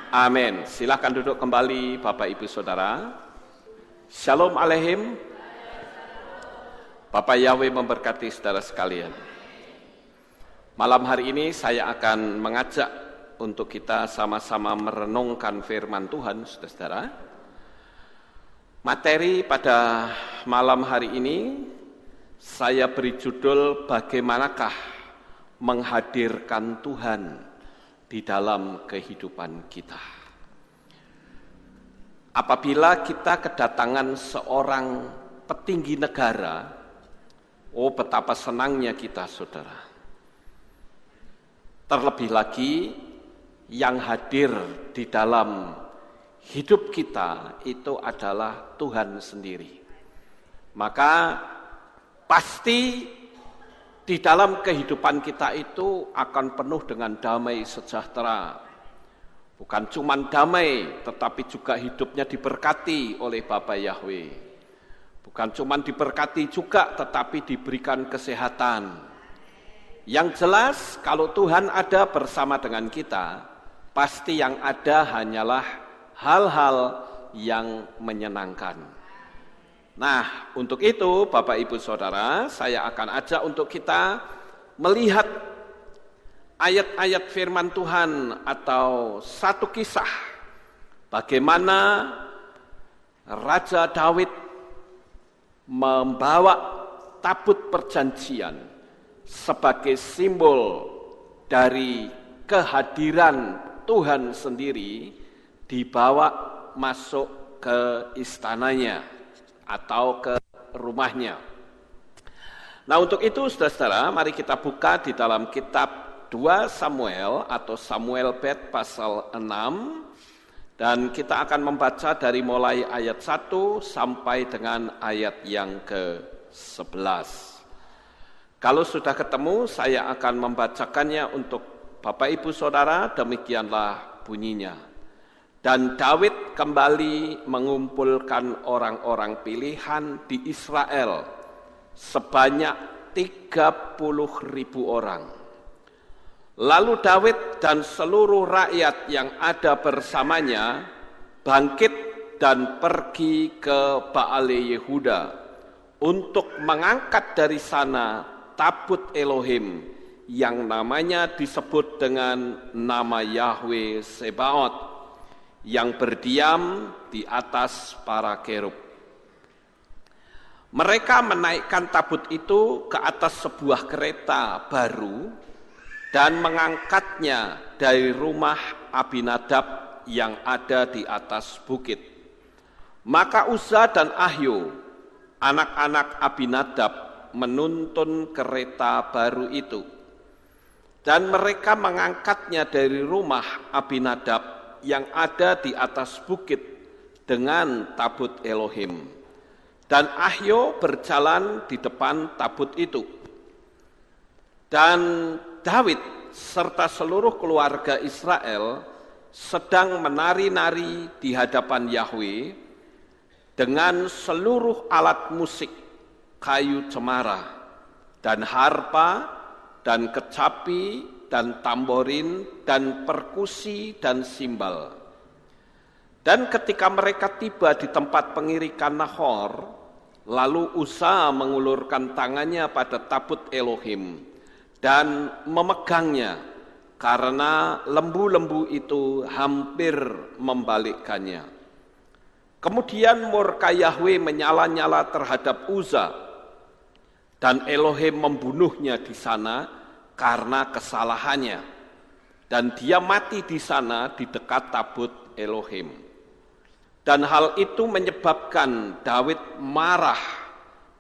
Amin. Silakan duduk kembali Bapak Ibu Saudara. Shalom Aleihim. Bapak Yahweh memberkati saudara sekalian. Malam hari ini saya akan mengajak untuk kita sama-sama merenungkan firman Tuhan, saudara-saudara. Materi pada malam hari ini saya beri judul bagaimanakah menghadirkan Tuhan di dalam kehidupan kita. Apabila kita kedatangan seorang petinggi negara, oh betapa senangnya kita, saudara. Terlebih lagi yang hadir di dalam hidup kita itu adalah Tuhan sendiri. Maka pasti di dalam kehidupan kita itu akan penuh dengan damai sejahtera. Bukan cuma damai, tetapi juga hidupnya diberkati oleh Bapa Yahweh. Bukan cuma diberkati juga, tetapi diberikan kesehatan. Yang jelas, kalau Tuhan ada bersama dengan kita, pasti yang ada hanyalah hal-hal yang menyenangkan. Nah, untuk itu Bapak Ibu Saudara, saya akan ajak untuk kita melihat ayat-ayat firman Tuhan atau satu kisah bagaimana Raja Daud membawa tabut perjanjian sebagai simbol dari kehadiran Tuhan sendiri dibawa masuk ke istananya atau ke rumahnya. Nah, untuk itu saudara-saudara, mari kita buka di dalam kitab 2 Samuel atau Samuel Bet pasal 6, dan kita akan membaca dari mulai ayat 1 sampai dengan ayat yang ke-11. Kalau sudah ketemu, saya akan membacakannya untuk Bapak Ibu Saudara, demikianlah bunyinya. Dan Daud kembali mengumpulkan orang-orang pilihan di Israel sebanyak 30.000 orang. Lalu Daud dan seluruh rakyat yang ada bersamanya bangkit dan pergi ke Baale Yehuda untuk mengangkat dari sana tabut Elohim yang namanya disebut dengan nama Yahweh Sebaot, yang berdiam di atas para kerub. Mereka menaikkan tabut itu ke atas sebuah kereta baru dan mengangkatnya dari rumah Abinadab yang ada di atas bukit. Maka Uza dan Ahyo, anak-anak Abinadab, menuntun kereta baru itu. Dan mereka mengangkatnya dari rumah Abinadab yang ada di atas bukit dengan tabut Elohim. Dan Ahyo berjalan di depan tabut itu. Dan Daud serta seluruh keluarga Israel sedang menari-nari di hadapan Yahweh dengan seluruh alat musik, kayu cemara, dan harpa, dan kecapi, dan tamborin, dan perkusi, dan simbal. Dan ketika mereka tiba di tempat pengirikan Nahor, lalu Uza mengulurkan tangannya pada tabut Elohim dan memegangnya, karena lembu-lembu itu hampir membalikkannya. Kemudian murka Yahweh menyala-nyala terhadap Uza, dan Elohim membunuhnya di sana karena kesalahannya, dan dia mati di sana di dekat tabut Elohim. Dan hal itu menyebabkan Daud marah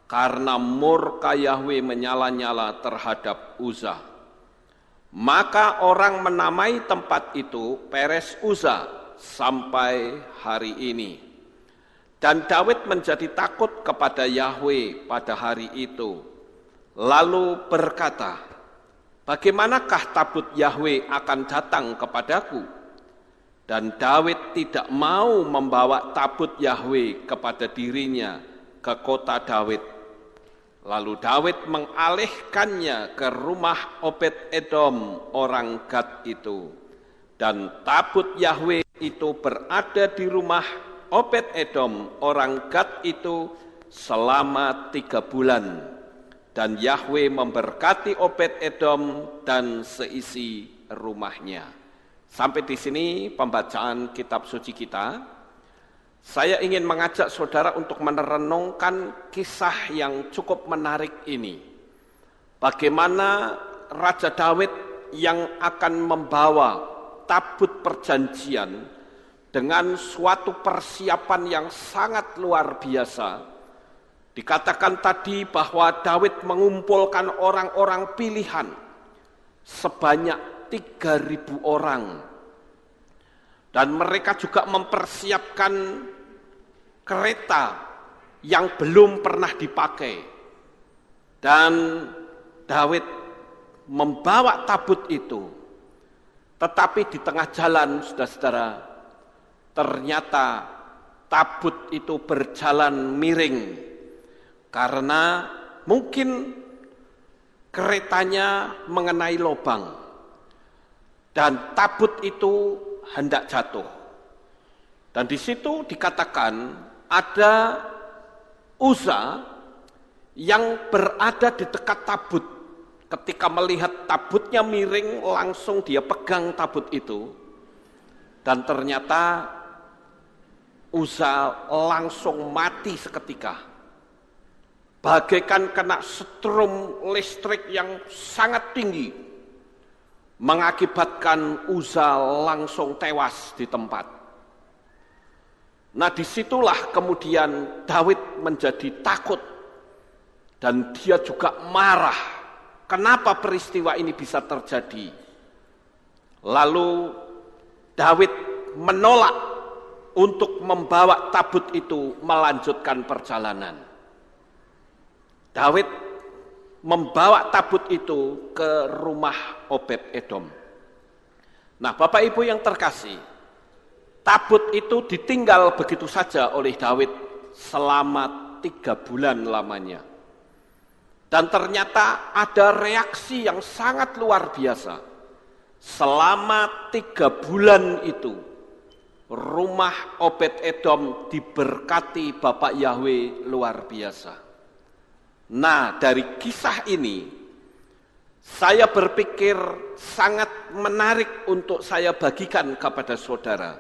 karena murka Yahweh menyala-nyala terhadap Uza. Maka orang menamai tempat itu Peres Uza sampai hari ini. Dan Daud menjadi takut kepada Yahweh pada hari itu, lalu berkata, bagaimanakah tabut Yahweh akan datang kepadaku? Dan Daud tidak mau membawa tabut Yahweh kepada dirinya ke kota Daud. Lalu Daud mengalihkannya ke rumah Obed Edom orang Gad itu. Dan tabut Yahweh itu berada di rumah Obed-Edom, orang Gad itu selama 3 bulan. Dan Yahwe memberkati Obed-Edom dan seisi rumahnya. Sampai di sini pembacaan kitab suci kita. Saya ingin mengajak saudara untuk merenungkan kisah yang cukup menarik ini. Bagaimana Raja Daud yang akan membawa tabut perjanjian dengan suatu persiapan yang sangat luar biasa. Dikatakan tadi bahwa Daud mengumpulkan orang-orang pilihan sebanyak 3.000 orang. Dan mereka juga mempersiapkan kereta yang belum pernah dipakai. Dan Daud membawa tabut itu. Tetapi di tengah jalan, saudara-saudara, ternyata tabut itu berjalan miring karena mungkin keretanya mengenai lubang dan tabut itu hendak jatuh. Dan di situ dikatakan ada Uza yang berada di dekat tabut. Ketika melihat tabutnya miring, langsung dia pegang tabut itu. Dan ternyata Uza langsung mati seketika. Bagaikan kena setrum listrik yang sangat tinggi. Mengakibatkan Uza langsung tewas di tempat. Nah, disitulah kemudian Daud menjadi takut. Dan dia juga marah. Kenapa peristiwa ini bisa terjadi? Lalu Daud menolak untuk membawa tabut itu melanjutkan perjalanan. Daud membawa tabut itu ke rumah Obed-Edom. Nah, Bapak Ibu yang terkasih, tabut itu ditinggal begitu saja oleh Daud selama 3 bulan lamanya. Dan ternyata ada reaksi yang sangat luar biasa. Selama 3 bulan itu, rumah Obed-Edom diberkati Bapak Yahwe luar biasa. Nah, dari kisah ini, saya berpikir sangat menarik untuk saya bagikan kepada saudara.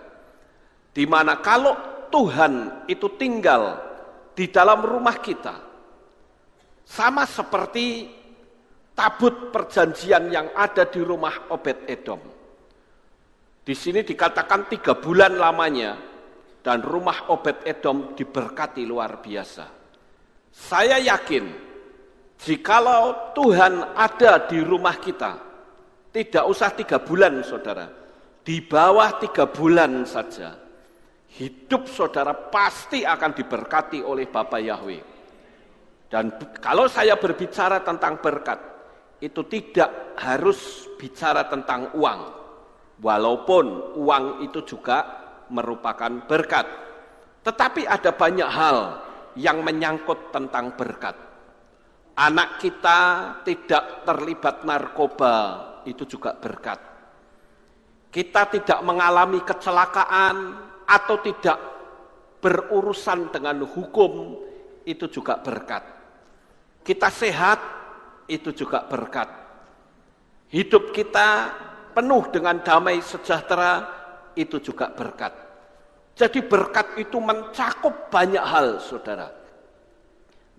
Di mana kalau Tuhan itu tinggal di dalam rumah kita, sama seperti tabut perjanjian yang ada di rumah Obed-Edom. Di sini dikatakan 3 bulan lamanya dan rumah Obed-Edom diberkati luar biasa. Saya yakin jikalau Tuhan ada di rumah kita, tidak usah 3 bulan saudara, di bawah 3 bulan saja, hidup saudara pasti akan diberkati oleh Bapa Yahwe. Dan kalau saya berbicara tentang berkat, itu tidak harus bicara tentang uang. Walaupun uang itu juga merupakan berkat. Tetapi ada banyak hal yang menyangkut tentang berkat. Anak kita tidak terlibat narkoba, itu juga berkat. Kita tidak mengalami kecelakaan atau tidak berurusan dengan hukum, itu juga berkat. Kita sehat, itu juga berkat. Hidup kita penuh dengan damai sejahtera, itu juga berkat. Jadi berkat itu mencakup banyak hal, saudara.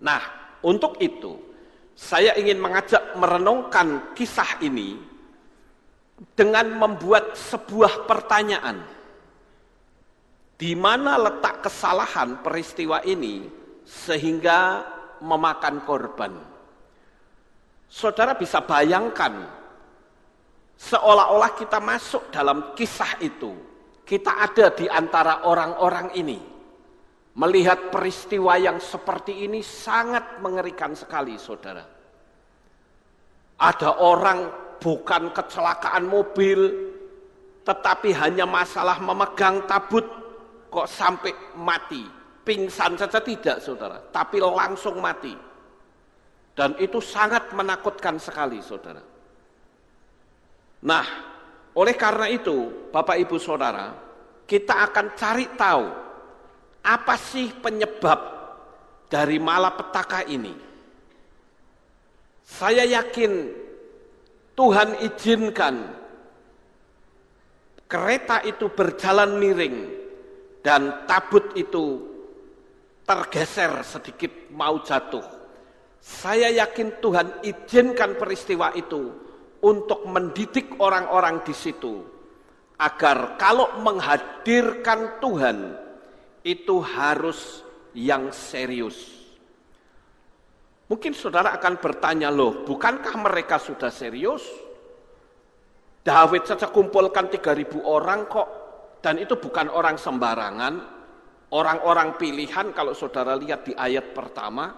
Nah, untuk itu, saya ingin mengajak merenungkan kisah ini dengan membuat sebuah pertanyaan. Di mana letak kesalahan peristiwa ini sehingga memakan korban? Saudara bisa bayangkan, seolah-olah kita masuk dalam kisah itu. Kita ada di antara orang-orang ini. Melihat peristiwa yang seperti ini sangat mengerikan sekali, saudara. Ada orang bukan kecelakaan mobil, tetapi hanya masalah memegang tabut, kok sampai mati. Pingsan saja tidak, saudara, tapi langsung mati. Dan itu sangat menakutkan sekali, saudara. Nah, oleh karena itu, Bapak Ibu Saudara, kita akan cari tahu apa sih penyebab dari malapetaka ini. Saya yakin Tuhan izinkan kereta itu berjalan miring dan tabut itu tergeser sedikit mau jatuh. Saya yakin Tuhan izinkan peristiwa itu untuk mendidik orang-orang di situ, agar kalau menghadirkan Tuhan itu harus yang serius. Mungkin saudara akan bertanya, loh, bukankah mereka sudah serius? Daud saja kumpulkan 3.000 orang kok, dan itu bukan orang sembarangan, orang-orang pilihan. Kalau saudara lihat di ayat pertama,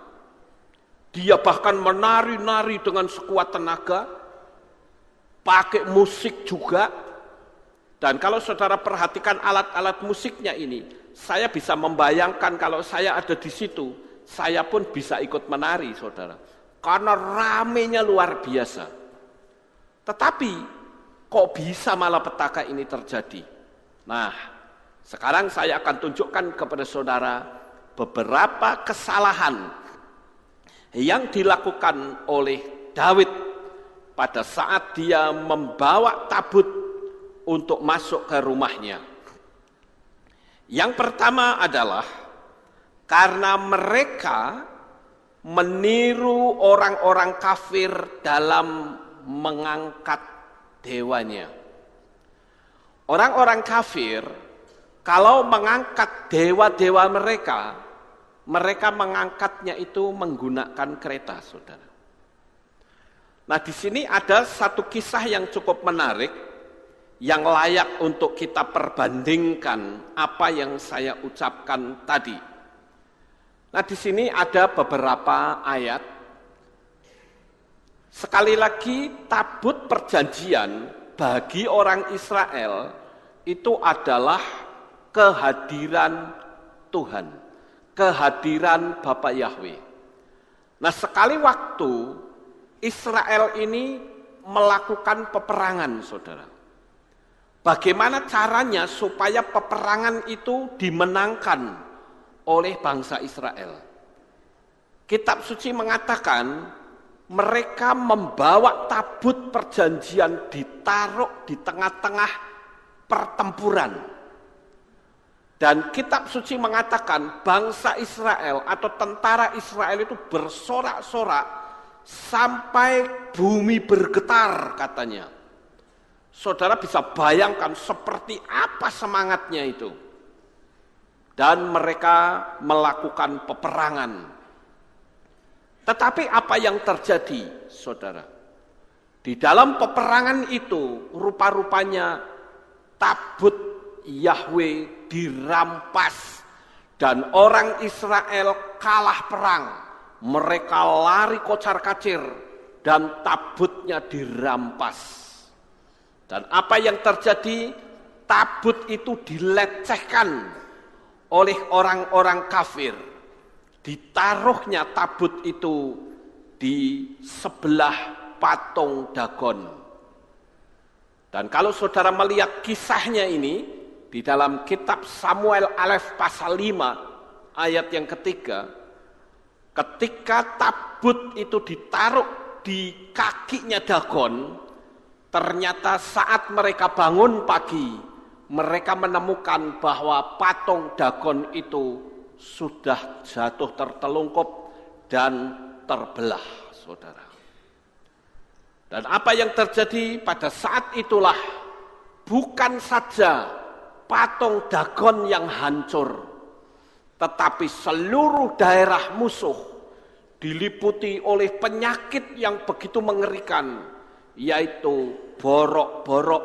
dia bahkan menari-nari dengan sekuat tenaga, pakai musik juga. Dan kalau saudara perhatikan alat-alat musiknya ini, saya bisa membayangkan kalau saya ada di situ, saya pun bisa ikut menari, saudara. Karena ramenya luar biasa. Tetapi, kok bisa malapetaka ini terjadi? Nah, sekarang saya akan tunjukkan kepada saudara beberapa kesalahan yang dilakukan oleh Daud pada saat dia membawa tabut untuk masuk ke rumahnya. Yang pertama adalah karena mereka meniru orang-orang kafir dalam mengangkat dewanya. Orang-orang kafir kalau mengangkat dewa-dewa mereka, mereka mengangkatnya itu menggunakan kereta, saudara. Nah, di sini ada satu kisah yang cukup menarik, yang layak untuk kita perbandingkan apa yang saya ucapkan tadi. Nah, di sini ada beberapa ayat. Sekali lagi, tabut perjanjian bagi orang Israel itu adalah kehadiran Tuhan, kehadiran Bapa Yahweh. Nah, sekali waktu Israel ini melakukan peperangan, saudara. Bagaimana caranya supaya peperangan itu dimenangkan oleh bangsa Israel? Kitab suci mengatakan mereka membawa tabut perjanjian ditaruh di tengah-tengah pertempuran. Dan kitab suci mengatakan bangsa Israel atau tentara Israel itu bersorak-sorak sampai bumi bergetar, katanya. Saudara bisa bayangkan seperti apa semangatnya itu. Dan mereka melakukan peperangan. Tetapi apa yang terjadi, saudara? Di dalam peperangan itu, rupa-rupanya tabut Yahweh dirampas. Dan orang Israel kalah perang. Mereka lari kocar-kacir dan tabutnya dirampas. Dan apa yang terjadi? Tabut itu dilecehkan oleh orang-orang kafir. Ditaruhnya tabut itu di sebelah patung Dagon. Dan kalau saudara melihat kisahnya ini di dalam kitab Samuel Alef pasal 5 ayat yang ketiga, ketika tabut itu ditaruh di kakinya Dagon, ternyata saat mereka bangun pagi, mereka menemukan bahwa patung Dagon itu sudah jatuh tertelungkup dan terbelah, saudara. Dan apa yang terjadi pada saat itulah, bukan saja patung Dagon yang hancur, tetapi seluruh daerah musuh diliputi oleh penyakit yang begitu mengerikan, yaitu borok-borok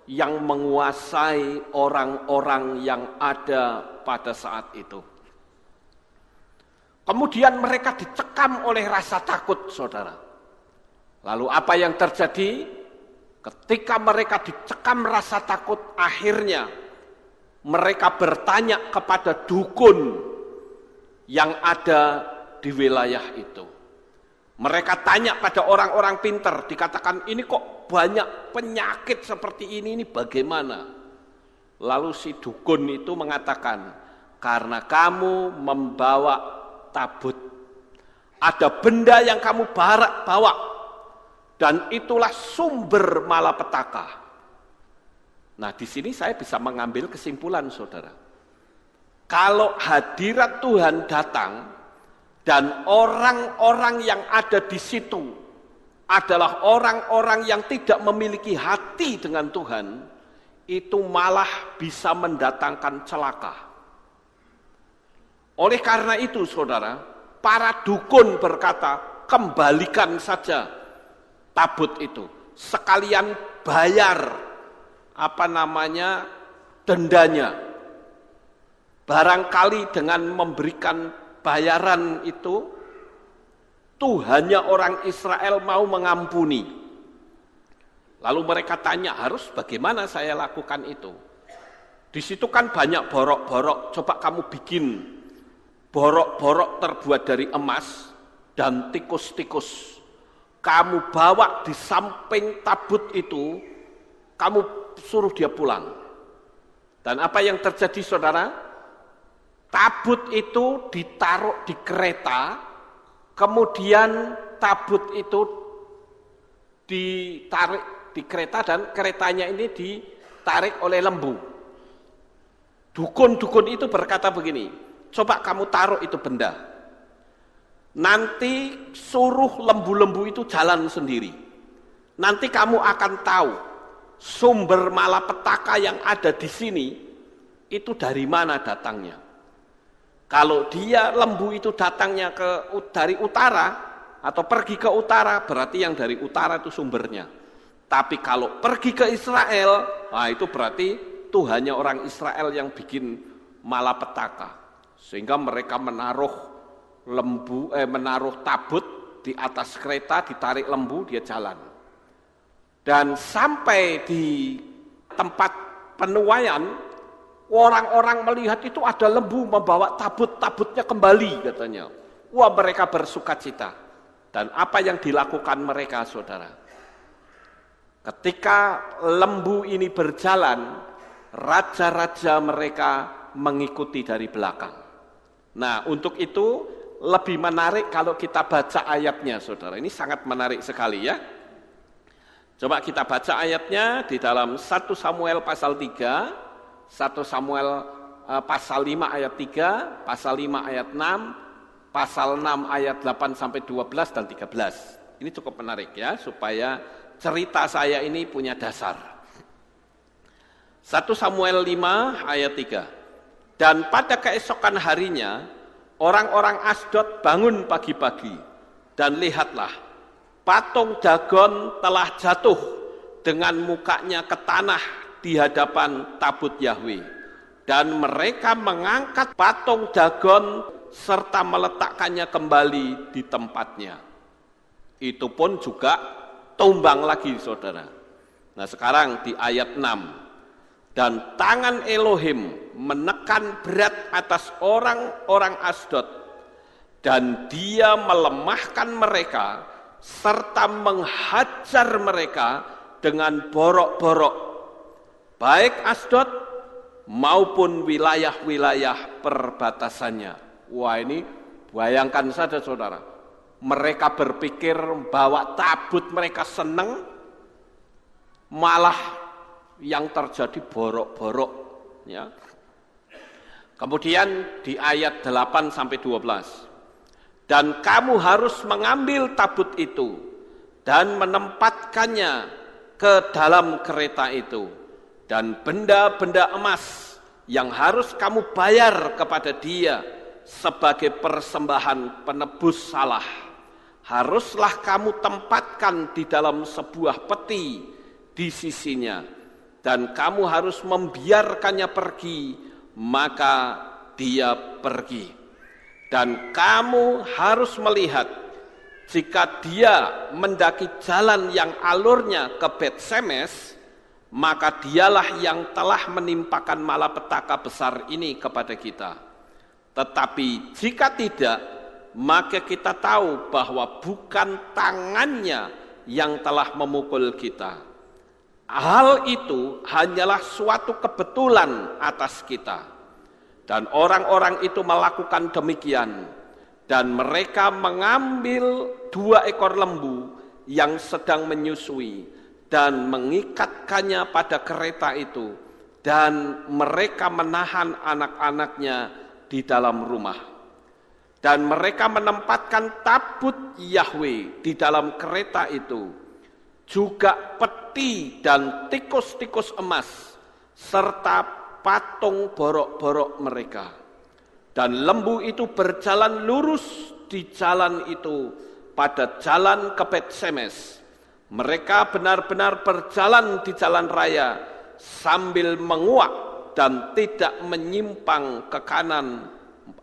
yang menguasai orang-orang yang ada pada saat itu. Kemudian mereka dicekam oleh rasa takut, saudara. Lalu apa yang terjadi? Ketika mereka dicekam rasa takut, akhirnya mereka bertanya kepada dukun yang ada di wilayah itu. Mereka tanya pada orang-orang pintar, dikatakan ini kok banyak penyakit seperti ini bagaimana? Lalu si dukun itu mengatakan, karena kamu membawa tabut, ada benda yang kamu bawa, dan itulah sumber malapetaka. Nah, di sini saya bisa mengambil kesimpulan, saudara. Kalau hadirat Tuhan datang, dan orang-orang yang ada di situ adalah orang-orang yang tidak memiliki hati dengan Tuhan, itu malah bisa mendatangkan celaka. Oleh karena itu, saudara, para dukun berkata, kembalikan saja tabut itu, sekalian bayar dendanya. Barangkali dengan memberikan bayaran itu, Tuhannya orang Israel mau mengampuni. Lalu mereka tanya, harus bagaimana saya lakukan itu? Di situ kan banyak borok-borok, coba kamu bikin borok-borok terbuat dari emas dan tikus-tikus. Kamu bawa di samping tabut itu, kamu suruh dia pulang. Dan apa yang terjadi, saudara? Tabut itu ditaruh di kereta, kemudian tabut itu ditarik di kereta dan keretanya ini ditarik oleh lembu. Dukun-dukun itu berkata begini, coba kamu taruh itu benda. Nanti suruh lembu-lembu itu jalan sendiri. Nanti kamu akan tahu sumber malapetaka yang ada di sini itu dari mana datangnya. Kalau lembu itu datangnya dari utara atau pergi ke utara, berarti yang dari utara itu sumbernya. Tapi kalau pergi ke Israel, nah itu berarti Tuhannya orang Israel yang bikin malapetaka. Sehingga mereka menaruh tabut di atas kereta, ditarik lembu, dia jalan. Dan sampai di tempat penuaian, orang-orang melihat itu ada lembu membawa tabutnya kembali katanya. Wah, mereka bersukacita. Dan apa yang dilakukan mereka, saudara? Ketika lembu ini berjalan, raja-raja mereka mengikuti dari belakang. Nah, untuk itu lebih menarik kalau kita baca ayatnya, saudara. Ini sangat menarik sekali ya. Coba kita baca ayatnya di dalam 1 Samuel pasal 3, 1 Samuel pasal 5 ayat 3, pasal 5 ayat 6, pasal 6 ayat 8 sampai 12 dan 13. Ini cukup menarik ya, supaya cerita saya ini punya dasar. 1 Samuel 5 ayat 3. Dan pada keesokan harinya, orang-orang Asdod bangun pagi-pagi, dan lihatlah, patung Dagon telah jatuh dengan mukanya ke tanah di hadapan tabut Yahwe. Dan mereka mengangkat patung Dagon serta meletakkannya kembali di tempatnya. Itu pun juga tumbang lagi, saudara. Nah, sekarang di ayat 6. Dan tangan Elohim menekan berat atas orang-orang Asdod, dan dia melemahkan mereka serta menghajar mereka dengan borok-borok, baik Asdod maupun wilayah-wilayah perbatasannya. Wah, ini bayangkan saja, saudara. Mereka berpikir bahwa tabut mereka senang, malah yang terjadi borok-borok ya. Kemudian di ayat 8 sampai 12. Dan kamu harus mengambil tabut itu dan menempatkannya ke dalam kereta itu, dan benda-benda emas yang harus kamu bayar kepada dia sebagai persembahan penebus salah, haruslah kamu tempatkan di dalam sebuah peti di sisinya. Dan kamu harus membiarkannya pergi, maka dia pergi. Dan kamu harus melihat, jika dia mendaki jalan yang alurnya ke Bet-Semes, maka dialah yang telah menimpakan malapetaka besar ini kepada kita. Tetapi jika tidak, maka kita tahu bahwa bukan tangannya yang telah memukul kita. hal itu hanyalah suatu kebetulan atas kita. Dan orang-orang itu melakukan demikian. Dan mereka mengambil 2 ekor lembu yang sedang menyusui dan mengikatkannya pada kereta itu. Dan mereka menahan anak-anaknya di dalam rumah. Dan mereka menempatkan tabut Yahwe di dalam kereta itu. Juga peti dan tikus-tikus emas serta patung borok-borok mereka. Dan lembu itu berjalan lurus di jalan itu pada jalan ke Bet-Semes. Mereka benar-benar berjalan di jalan raya sambil menguak dan tidak menyimpang ke kanan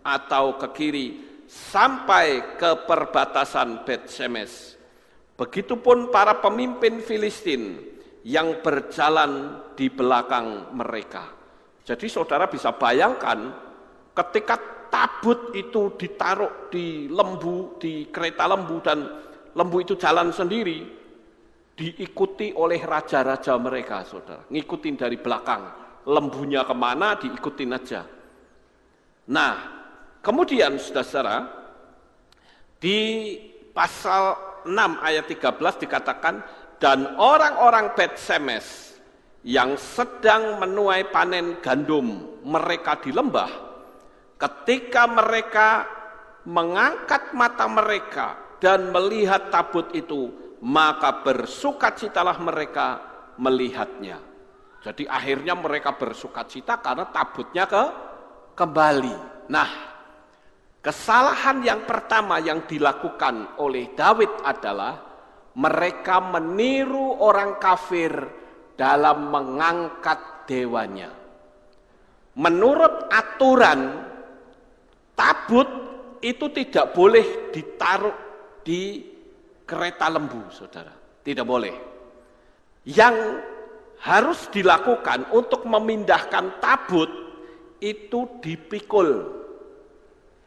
atau ke kiri sampai ke perbatasan Bet-Semes. Begitupun para pemimpin Filistin yang berjalan di belakang mereka. Jadi saudara bisa bayangkan ketika tabut itu ditaruh di lembu, di kereta lembu, dan lembu itu jalan sendiri, diikuti oleh raja-raja mereka, saudara. Ngikutin dari belakang, lembunya kemana diikutin aja. Nah, kemudian saudara, di pasal 6 ayat 13 dikatakan, dan orang-orang Bet-Semes yang sedang menuai panen gandum mereka di lembah, ketika mereka mengangkat mata mereka dan melihat tabut itu, maka bersukacitalah mereka melihatnya. Jadi akhirnya mereka bersukacita karena tabutnya kembali. Nah, kesalahan yang pertama yang dilakukan oleh Daud adalah mereka meniru orang kafir dalam mengangkat dewanya. Menurut aturan, tabut itu tidak boleh ditaruh di kereta lembu, saudara. Tidak boleh. Yang harus dilakukan untuk memindahkan tabut itu dipikul.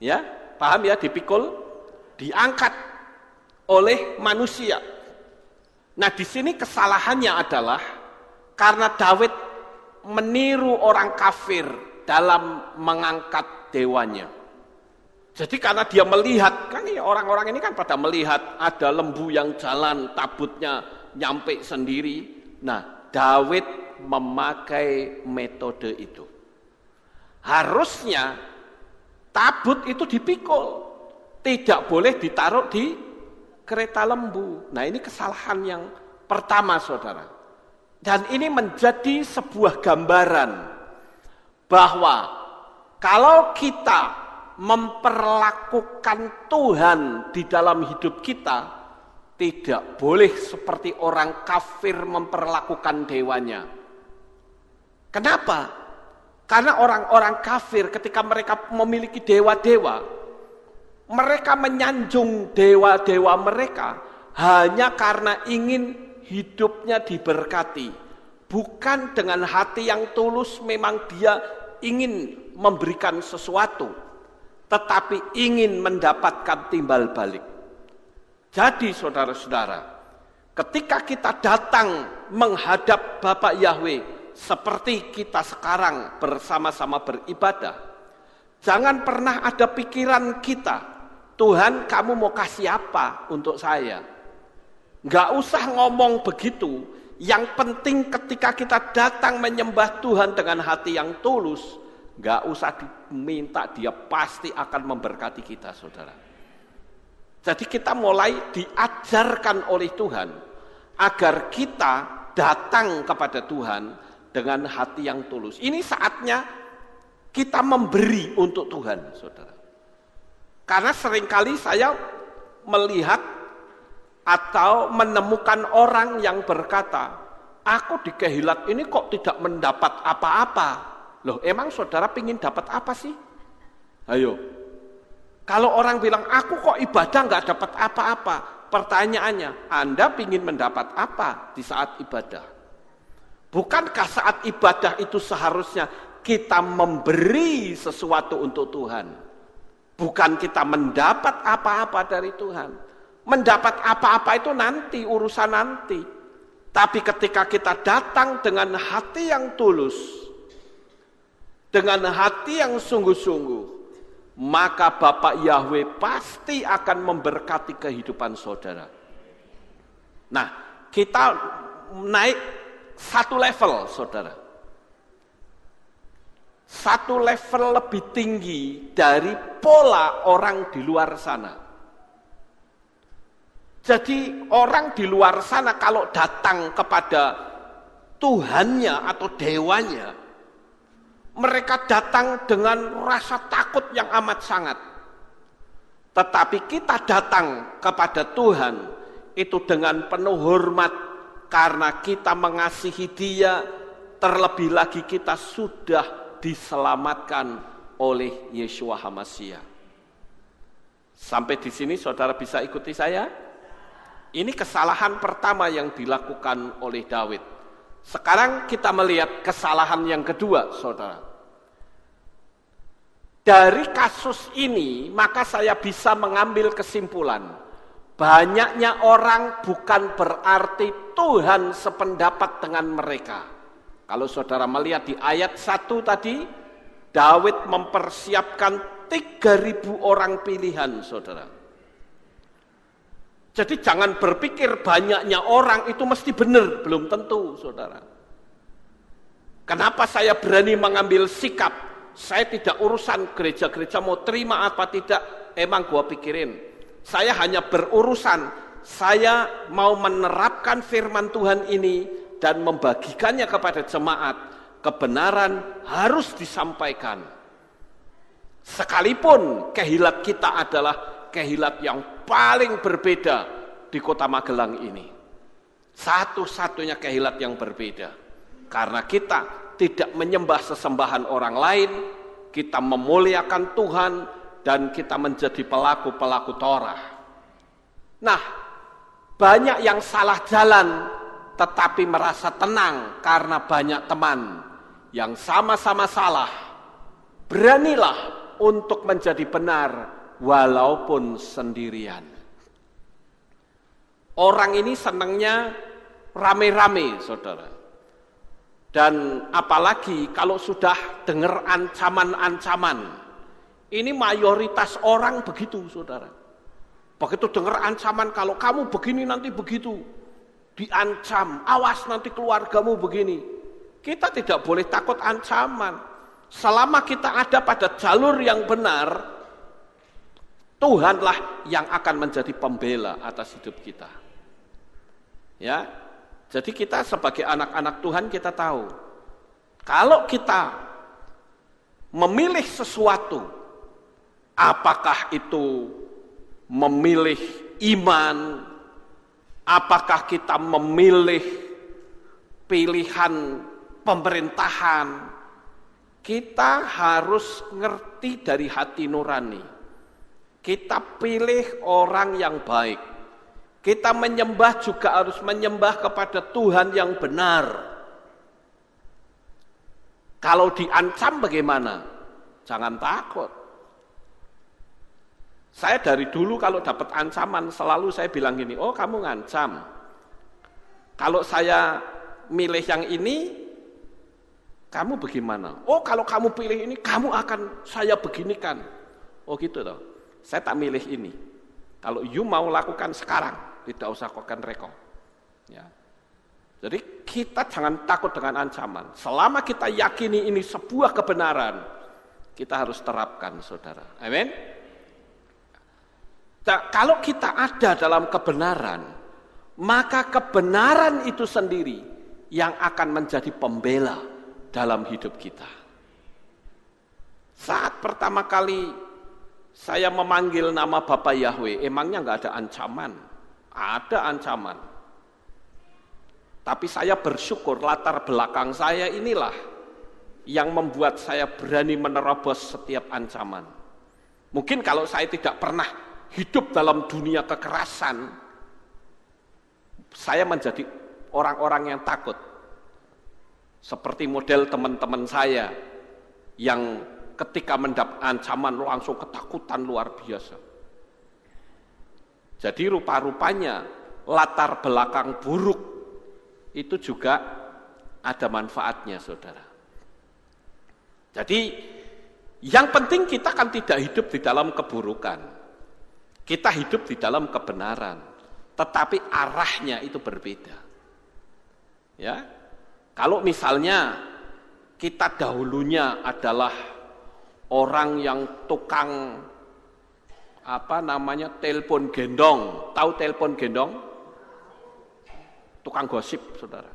Ya, paham ya, dipikul, diangkat oleh manusia. Nah, di sini kesalahannya adalah karena Daud meniru orang kafir dalam mengangkat dewanya. Jadi karena dia melihat, kan ya orang-orang ini kan pada melihat ada lembu yang jalan, tabutnya nyampe sendiri. Nah, Daud memakai metode itu. Harusnya tabut itu dipikul, tidak boleh ditaruh di kereta lembu. Nah, ini kesalahan yang pertama, saudara. Dan ini menjadi sebuah gambaran bahwa kalau kita memperlakukan Tuhan di dalam hidup kita, tidak boleh seperti orang kafir memperlakukan dewanya. Kenapa? Karena orang-orang kafir ketika mereka memiliki dewa-dewa, mereka menyanjung dewa-dewa mereka hanya karena ingin hidupnya diberkati. Bukan dengan hati yang tulus, memang dia ingin memberikan sesuatu, tetapi ingin mendapatkan timbal balik. Jadi saudara-saudara, ketika kita datang menghadap Bapak Yahwe seperti kita sekarang bersama-sama beribadah, jangan pernah ada pikiran kita, Tuhan kamu mau kasih apa untuk saya? Nggak usah ngomong begitu. Yang penting ketika kita datang menyembah Tuhan dengan hati yang tulus, nggak usah diminta, dia pasti akan memberkati kita, saudara. Jadi kita mulai diajarkan oleh Tuhan agar kita datang kepada Tuhan dengan hati yang tulus. Ini saatnya kita memberi untuk Tuhan, saudara. Karena seringkali saya melihat atau menemukan orang yang berkata, aku di Kehilat ini kok tidak mendapat apa-apa. Loh, emang saudara pingin dapat apa sih? Ayo. Kalau orang bilang, aku kok ibadah nggak dapat apa-apa. Pertanyaannya, Anda pingin mendapat apa di saat ibadah? Bukankah saat ibadah itu seharusnya kita memberi sesuatu untuk Tuhan? Bukan kita mendapat apa-apa dari Tuhan. Mendapat apa-apa itu nanti, urusan nanti. Tapi ketika kita datang dengan hati yang tulus, dengan hati yang sungguh-sungguh, maka Bapak Yahweh pasti akan memberkati kehidupan saudara. Nah, kita naik satu level, saudara. Satu level lebih tinggi dari pola orang di luar sana. Jadi orang di luar sana kalau datang kepada Tuhannya atau dewanya, mereka datang dengan rasa takut yang amat sangat. Tetapi kita datang kepada Tuhan itu dengan penuh hormat karena kita mengasihi Dia, terlebih lagi kita sudah diselamatkan oleh Yeshua HaMashiach. Sampai di sini saudara bisa ikuti saya? Ini kesalahan pertama yang dilakukan oleh Daud. Sekarang kita melihat kesalahan yang kedua, saudara. Dari kasus ini, maka saya bisa mengambil kesimpulan. Banyaknya orang bukan berarti Tuhan sependapat dengan mereka. Kalau saudara melihat di ayat 1 tadi, Daud mempersiapkan 3.000 orang pilihan, saudara. Jadi jangan berpikir banyaknya orang itu mesti benar, belum tentu, saudara. Kenapa saya berani mengambil sikap? Saya tidak urusan gereja-gereja mau terima apa tidak, emang gua pikirin. Saya hanya berurusan, saya mau menerapkan firman Tuhan ini dan membagikannya kepada jemaat. Kebenaran harus disampaikan. Sekalipun kehilat kita adalah kehilat yang paling berbeda di kota Magelang ini. Satu-satunya kehilat yang berbeda. Karena kita tidak menyembah sesembahan orang lain, kita memuliakan Tuhan, dan kita menjadi pelaku-pelaku Torah. Nah, banyak yang salah jalan, tetapi merasa tenang karena banyak teman yang sama-sama salah. Beranilah untuk menjadi benar, walaupun sendirian. Orang ini senangnya rame-rame, saudara. Dan apalagi kalau sudah dengar ancaman-ancaman. Ini mayoritas orang begitu, saudara. Begitu dengar ancaman, kalau kamu begini nanti begitu. Diancam, awas nanti keluargamu begini. Kita tidak boleh takut ancaman. Selama kita ada pada jalur yang benar, Tuhanlah yang akan menjadi pembela atas hidup kita. Ya, jadi kita sebagai anak-anak Tuhan kita tahu, kalau kita memilih sesuatu, apakah itu memilih iman, apakah kita memilih pilihan pemerintahan, kita harus ngerti dari hati nurani. Kita pilih orang yang baik. Kita menyembah juga harus menyembah kepada Tuhan yang benar. Kalau diancam bagaimana? Jangan takut. Saya dari dulu kalau dapat ancaman selalu saya bilang gini, oh kamu ngancam. Kalau saya milih yang ini, kamu bagaimana? Oh kalau kamu pilih ini, kamu akan saya beginikan. Oh gitu toh. Saya tak milih ini. Kalau you mau lakukan sekarang, tidak usah lakukan reko. Ya. Jadi kita jangan takut dengan ancaman. Selama kita yakini ini sebuah kebenaran, kita harus terapkan, saudara. Amin. Nah, kalau kita ada dalam kebenaran, maka kebenaran itu sendiri yang akan menjadi pembela dalam hidup kita. Saat pertama kali saya memanggil nama Bapak Yahweh, emangnya enggak ada ancaman? Ada ancaman. Tapi saya bersyukur latar belakang saya inilah yang membuat saya berani menerobos setiap ancaman. Mungkin kalau saya tidak pernah hidup dalam dunia kekerasan, saya menjadi orang-orang yang takut. Seperti model teman-teman saya yang ketika mendapat ancaman langsung ketakutan luar biasa. Jadi rupa-rupanya latar belakang buruk itu juga ada manfaatnya, saudara. Jadi yang penting kita kan tidak hidup di dalam keburukan. Kita hidup di dalam kebenaran. Tetapi arahnya itu berbeda. Ya. Kalau misalnya kita dahulunya adalah orang yang tukang telepon gendong. Tahu telepon gendong? Tukang gosip, saudara.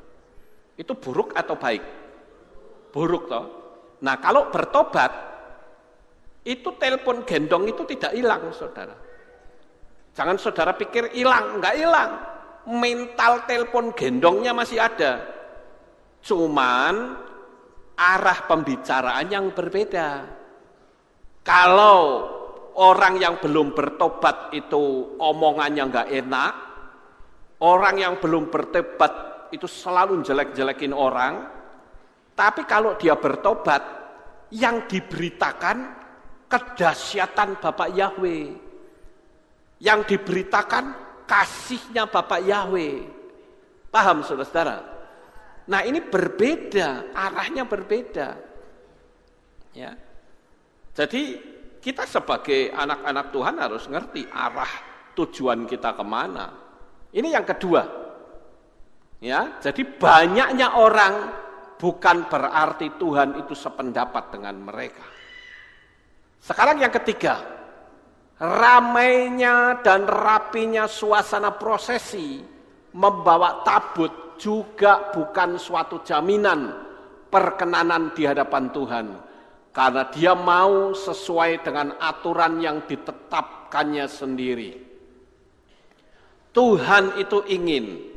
Itu buruk atau baik? Buruk toh. Nah, kalau bertobat, itu telepon gendong itu tidak hilang, saudara. Jangan saudara pikir hilang, enggak hilang. Mental telepon gendongnya masih ada. Cuman arah pembicaraan yang berbeda. Kalau orang yang belum bertobat itu omongannya enggak enak, orang yang belum bertobat itu selalu jelek-jelekin orang, tapi kalau dia bertobat, yang diberitakan kedahsyatan Bapak Yahweh. Yang diberitakan kasihnya Bapak Yahweh. Paham saudara-saudara? Nah ini berbeda, arahnya berbeda. Ya. Jadi kita sebagai anak-anak Tuhan harus ngerti arah tujuan kita kemana. Ini yang kedua. Ya, jadi banyaknya orang bukan berarti Tuhan itu sependapat dengan mereka. Sekarang yang ketiga, ramainya dan rapinya suasana prosesi membawa tabut juga bukan suatu jaminan perkenanan di hadapan Tuhan. Karena dia mau sesuai dengan aturan yang ditetapkannya sendiri. Tuhan itu ingin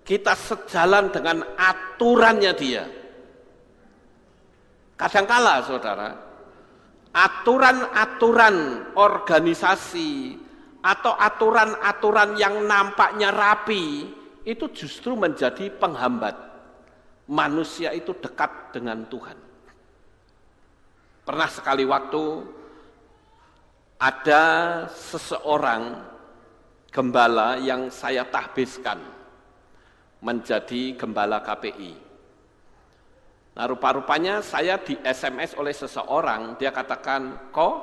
kita sejalan dengan aturannya dia. Kadangkala saudara, aturan-aturan organisasi atau aturan-aturan yang nampaknya rapi itu justru menjadi penghambat manusia itu dekat dengan Tuhan. Pernah sekali waktu ada seseorang gembala yang saya tahbiskan menjadi gembala KPI. Nah rupa-rupanya saya di SMS oleh seseorang, dia katakan, "Kok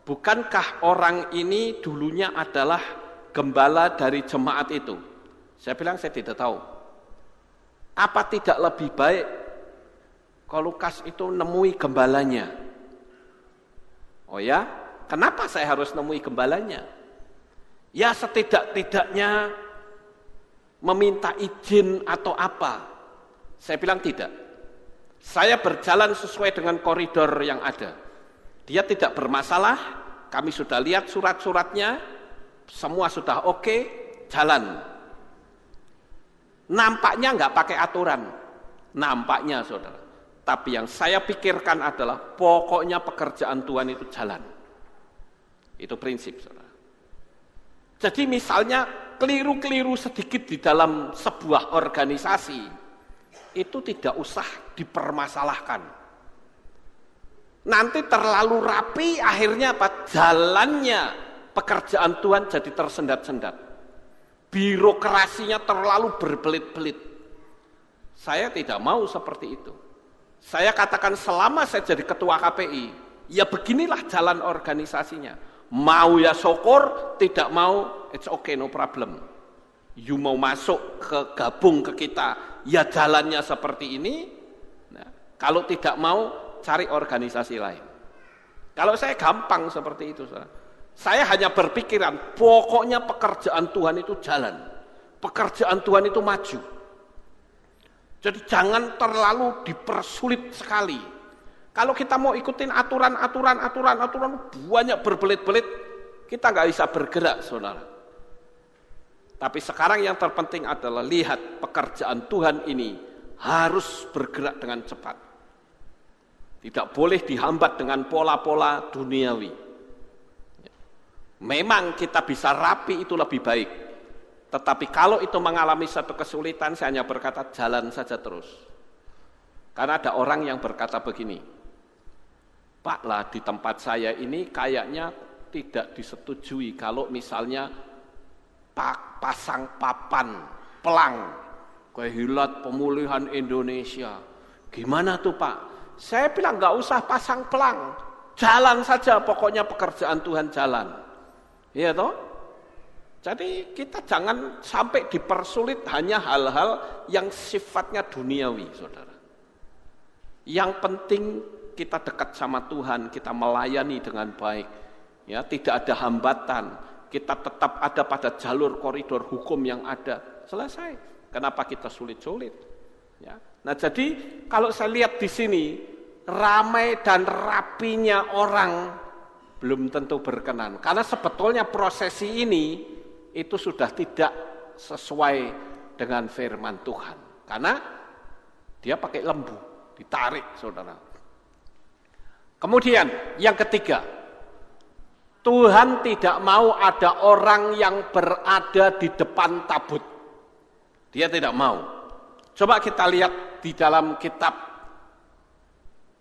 bukankah orang ini dulunya adalah gembala dari jemaat itu?" Saya bilang saya tidak tahu. Apa tidak lebih baik kalau Lukas itu nemui gembalanya? Oh ya, kenapa saya harus nemui gembalanya? Ya setidak-tidaknya meminta izin atau apa. Saya bilang tidak. Saya berjalan sesuai dengan koridor yang ada. Dia tidak bermasalah, kami sudah lihat surat-suratnya, semua sudah oke, jalan. Nampaknya enggak pakai aturan, nampaknya saudara. Tapi yang saya pikirkan adalah pokoknya pekerjaan Tuhan itu jalan. Itu prinsip saudara. Jadi misalnya keliru-keliru sedikit di dalam sebuah organisasi, itu tidak usah dipermasalahkan. Nanti terlalu rapi, akhirnya apa? Jalannya pekerjaan Tuhan jadi tersendat-sendat. Birokrasinya terlalu berbelit-belit. Saya tidak mau seperti itu. Saya katakan selama saya jadi ketua KPI, ya beginilah jalan organisasinya. Mau ya syukur, tidak mau, it's okay, no problem. You mau masuk gabung ke kita, ya jalannya seperti ini. Nah, kalau tidak mau, cari organisasi lain. Kalau saya gampang seperti itu. Saya hanya berpikiran, pokoknya pekerjaan Tuhan itu jalan. Pekerjaan Tuhan itu maju. Jadi jangan terlalu dipersulit sekali. Kalau kita mau ikutin aturan banyak berbelit-belit, kita nggak bisa bergerak, saudara. Tapi sekarang yang terpenting adalah lihat pekerjaan Tuhan ini harus bergerak dengan cepat. Tidak boleh dihambat dengan pola-pola duniawi. Memang kita bisa rapi itu lebih baik. Tetapi kalau itu mengalami satu kesulitan, saya hanya berkata jalan saja terus. Karena ada orang yang berkata begini, "Pak lah di tempat saya ini kayaknya tidak disetujui kalau misalnya pasang papan, pelang Kehilat Pemulihan Indonesia. Gimana tuh Pak? Saya bilang nggak usah pasang pelang, jalan saja, pokoknya pekerjaan Tuhan jalan. Iya toh? Jadi kita jangan sampai dipersulit hanya hal-hal yang sifatnya duniawi, saudara. Yang penting kita dekat sama Tuhan, kita melayani dengan baik. Ya, tidak ada hambatan, kita tetap ada pada jalur koridor hukum yang ada. Selesai. Kenapa kita sulit-sulit? Ya. Nah, jadi kalau saya lihat di sini ramai dan rapinya orang belum tentu berkenan. Karena sebetulnya prosesi ini itu sudah tidak sesuai dengan firman Tuhan. Karena dia pakai lembu, ditarik, saudara. Kemudian yang ketiga, Tuhan tidak mau ada orang yang berada di depan tabut. Dia tidak mau. Coba kita lihat di dalam kitab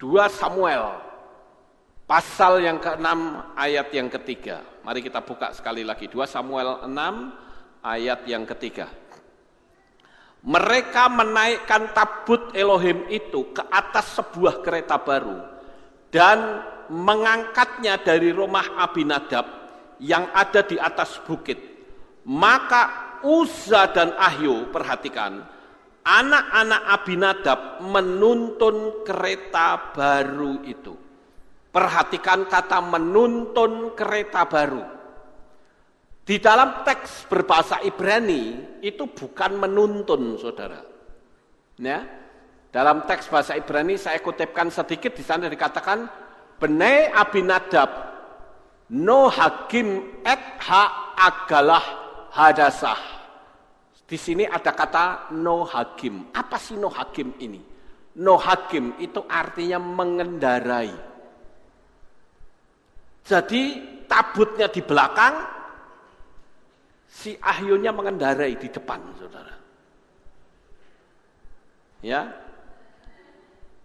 2 Samuel, pasal yang ke-6 ayat yang ketiga. Mari kita buka sekali lagi, 2 Samuel 6 ayat yang ketiga. Mereka menaikkan tabut Elohim itu ke atas sebuah kereta baru dan mengangkatnya dari rumah Abinadab yang ada di atas bukit. Maka Uza dan Ahyo, perhatikan, anak-anak Abinadab menuntun kereta baru itu. Perhatikan kata menuntun kereta baru. Di dalam teks berbahasa Ibrani itu bukan menuntun, saudara. Ya, dalam teks bahasa Ibrani saya kutipkan sedikit, di sana dikatakan Bnei Abinadab no hakim et ha agalah hadasah. Di sini ada kata no hakim. Apa sih no hakim ini? No hakim itu artinya mengendarai. Jadi tabutnya di belakang, si Ahyonya mengendarai di depan, saudara. Ya,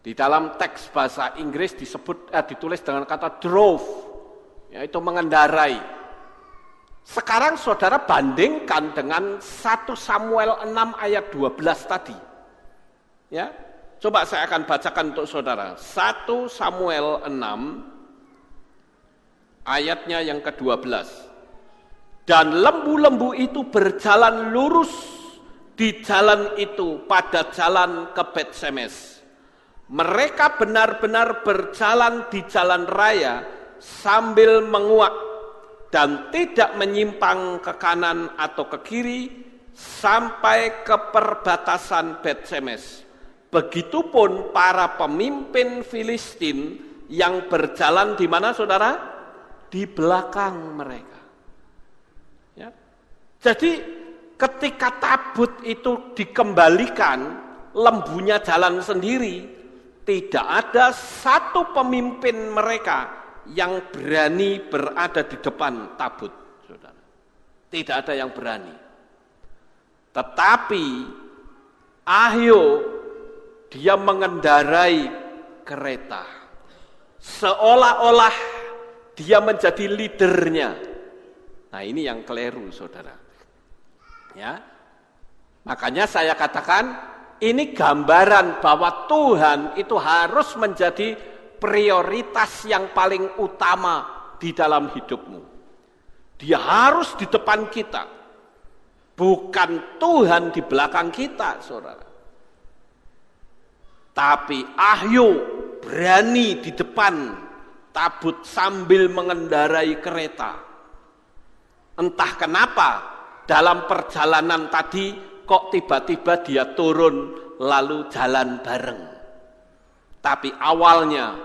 di dalam teks bahasa Inggris ditulis dengan kata drove, yaitu mengendarai. Sekarang saudara bandingkan dengan 1 Samuel 6 ayat 12 tadi. Ya, coba saya akan bacakan untuk saudara. 1 Samuel 6 ayatnya yang ke-12. Dan lembu-lembu itu berjalan lurus di jalan itu pada jalan ke Bet-Semes. Mereka benar-benar berjalan di jalan raya sambil menguak dan tidak menyimpang ke kanan atau ke kiri sampai ke perbatasan Bet-Semes. Begitupun para pemimpin Filistin yang berjalan di mana, saudara? Di belakang mereka. Ya. Jadi ketika tabut itu dikembalikan, lembunya jalan sendiri, tidak ada satu pemimpin mereka yang berani berada di depan tabut, saudara. Tidak ada yang berani. Tetapi Ahyo dia mengendarai kereta, seolah-olah dia menjadi leadernya. Nah, ini yang keliru, saudara. Ya, makanya saya katakan ini gambaran bahwa Tuhan itu harus menjadi prioritas yang paling utama di dalam hidupmu. Dia harus di depan kita, bukan Tuhan di belakang kita, saudara. Tapi Ahyo berani di depan tabut sambil mengendarai kereta. Entah kenapa dalam perjalanan tadi kok tiba-tiba dia turun lalu jalan bareng. Tapi awalnya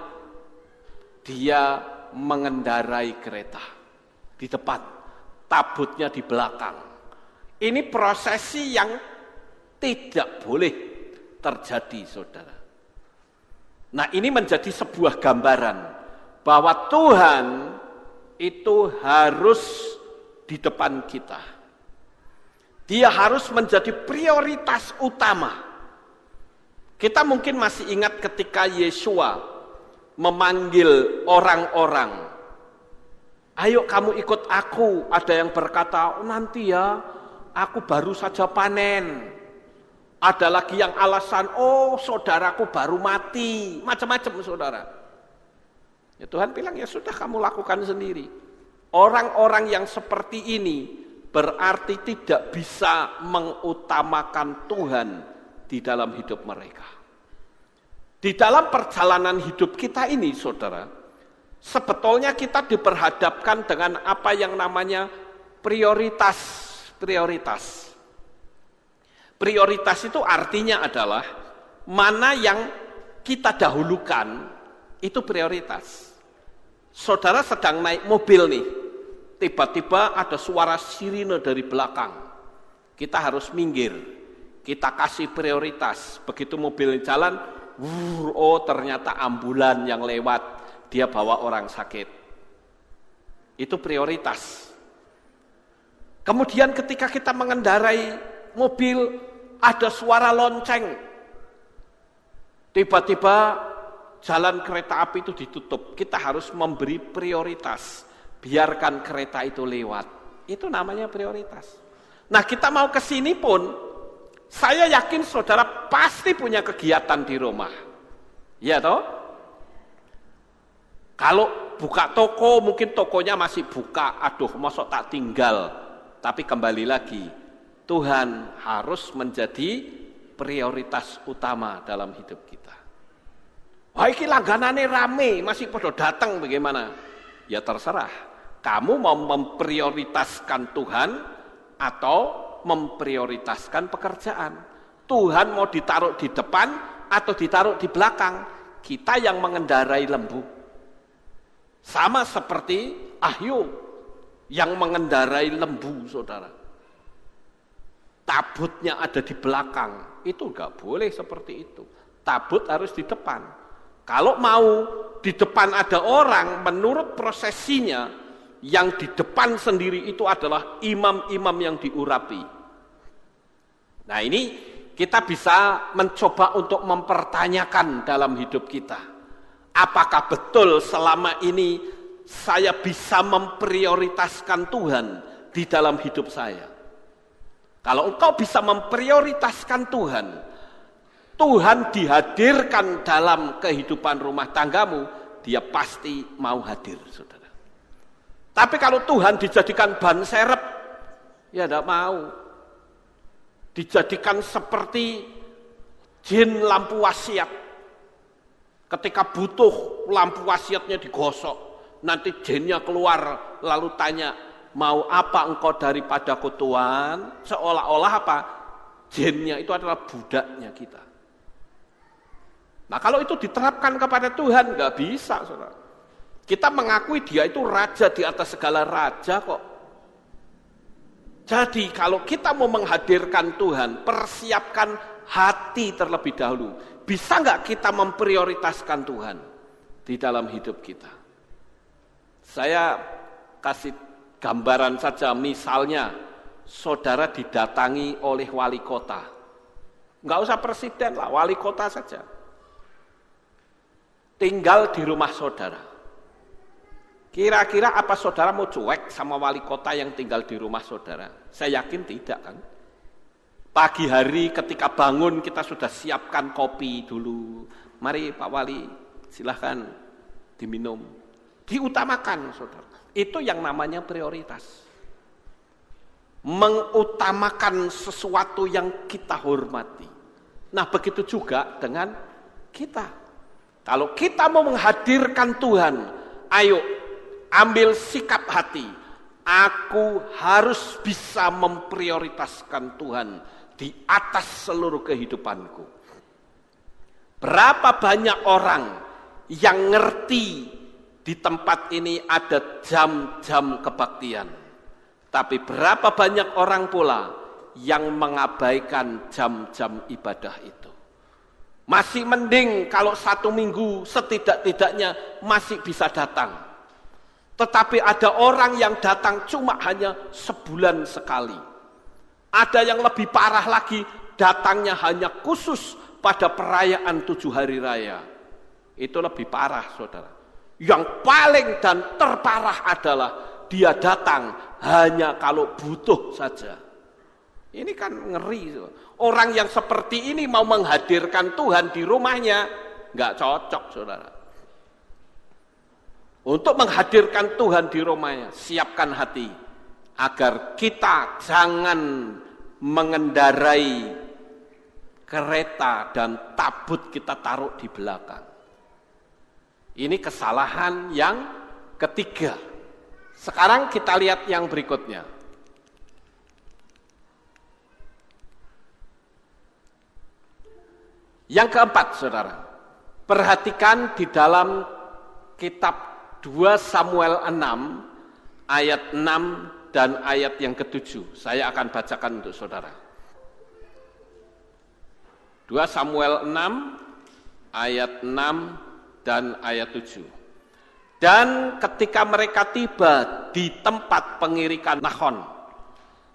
dia mengendarai kereta di depan, tabutnya di belakang. Ini prosesi yang tidak boleh terjadi, saudara. Nah, ini menjadi sebuah gambaran bahwa Tuhan itu harus di depan kita. Dia harus menjadi prioritas utama. Kita mungkin masih ingat ketika Yesua memanggil orang-orang. Ayo kamu ikut aku. Ada yang berkata, nanti ya, aku baru saja panen. Ada lagi yang alasan, oh saudaraku baru mati, macam-macam saudara. Ya Tuhan bilang, ya sudah kamu lakukan sendiri. Orang-orang yang seperti ini berarti tidak bisa mengutamakan Tuhan di dalam hidup mereka. Di dalam perjalanan hidup kita ini saudara, sebetulnya kita diperhadapkan dengan apa yang namanya prioritas. Prioritas itu artinya adalah mana yang kita dahulukan, itu prioritas. Saudara sedang naik mobil nih, tiba-tiba ada suara sirine dari belakang. Kita harus minggir, kita kasih prioritas. Begitu mobil jalan, oh ternyata ambulan yang lewat, dia bawa orang sakit. Itu prioritas. Kemudian ketika kita mengendarai mobil, ada suara lonceng. Tiba-tiba jalan kereta api itu ditutup. Kita harus memberi prioritas. Biarkan kereta itu lewat. Itu namanya prioritas. Nah, kita mau ke sini pun, saya yakin saudara pasti punya kegiatan di rumah. Ya toh? Kalau buka toko, mungkin tokonya masih buka. Aduh, masuk tak tinggal. Tapi kembali lagi, Tuhan harus menjadi prioritas utama dalam hidup kita. Wah, ini langganannya rame, masih pada datang bagaimana? Ya terserah, kamu mau memprioritaskan Tuhan atau memprioritaskan pekerjaan. Tuhan mau ditaruh di depan atau ditaruh di belakang. Kita yang mengendarai lembu. Sama seperti Ahyu yang mengendarai lembu, saudara. Tabutnya ada di belakang, itu enggak boleh seperti itu. Tabut harus di depan. Kalau mau di depan ada orang, menurut prosesinya, yang di depan sendiri itu adalah imam-imam yang diurapi. Nah ini kita bisa mencoba untuk mempertanyakan dalam hidup kita. Apakah betul selama ini saya bisa memprioritaskan Tuhan di dalam hidup saya? Kalau engkau bisa memprioritaskan Tuhan, Tuhan dihadirkan dalam kehidupan rumah tanggamu, dia pasti mau hadir, saudara. Tapi kalau Tuhan dijadikan ban serep, ya tidak mau. Dijadikan seperti jin lampu wasiat. Ketika butuh lampu wasiatnya digosok, nanti jinnya keluar lalu tanya, mau apa engkau daripadaku Tuhan? Seolah-olah apa? Jinnya itu adalah budaknya kita. Nah kalau itu diterapkan kepada Tuhan, nggak bisa, saudara. Kita mengakui dia itu raja di atas segala raja kok. Jadi kalau kita mau menghadirkan Tuhan, persiapkan hati terlebih dahulu. Bisa nggak kita memprioritaskan Tuhan di dalam hidup kita? Saya kasih gambaran saja, misalnya saudara didatangi oleh wali kota. Nggak usah presiden lah, wali kota saja. Tinggal di rumah saudara. Kira-kira apa saudara mau cuek sama wali kota yang tinggal di rumah saudara? Saya yakin tidak kan? Pagi hari ketika bangun kita sudah siapkan kopi dulu. Mari Pak Wali, silahkan diminum. Diutamakan saudara. Itu yang namanya prioritas. Mengutamakan sesuatu yang kita hormati. Nah begitu juga dengan kita. Kalau kita mau menghadirkan Tuhan, ayo ambil sikap hati. Aku harus bisa memprioritaskan Tuhan di atas seluruh kehidupanku. Berapa banyak orang yang ngerti di tempat ini ada jam-jam kebaktian. Tapi berapa banyak orang pula yang mengabaikan jam-jam ibadah itu. Masih mending kalau 1 minggu setidak-tidaknya masih bisa datang. Tetapi ada orang yang datang cuma hanya sebulan sekali. Ada yang lebih parah lagi, datangnya hanya khusus pada perayaan 7 hari raya. Itu lebih parah, saudara. Yang paling dan terparah adalah dia datang hanya kalau butuh saja. Ini kan ngeri. Orang yang seperti ini mau menghadirkan Tuhan di rumahnya, nggak cocok, saudara. Untuk menghadirkan Tuhan di rumahnya, siapkan hati agar kita jangan mengendarai kereta dan tabut kita taruh di belakang. Ini kesalahan yang ketiga. Sekarang kita lihat yang berikutnya. Yang keempat, saudara, perhatikan di dalam kitab 2 Samuel 6, ayat 6 dan ayat yang ke-7. Saya akan bacakan untuk saudara. 2 Samuel 6, ayat 6 dan ayat 7. Dan ketika mereka tiba di tempat pengirikan Nahon,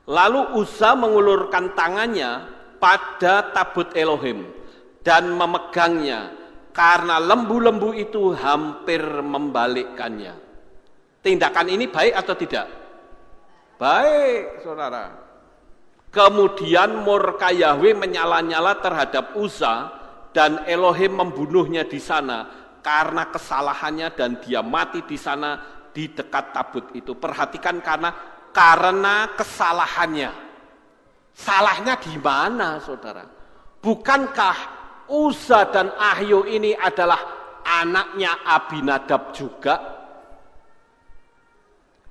lalu Uza mengulurkan tangannya pada tabut Elohim dan memegangnya, karena lembu-lembu itu hampir membalikkannya. Tindakan ini baik atau tidak? Baik, saudara. Kemudian murka Yahweh menyala-nyala terhadap Uza, dan Elohim membunuhnya di sana karena kesalahannya, dan dia mati di sana di dekat tabut itu. Perhatikan, karena kesalahannya. Salahnya di mana, saudara? Bukankah Uza dan Ahio ini adalah anaknya Abinadab juga?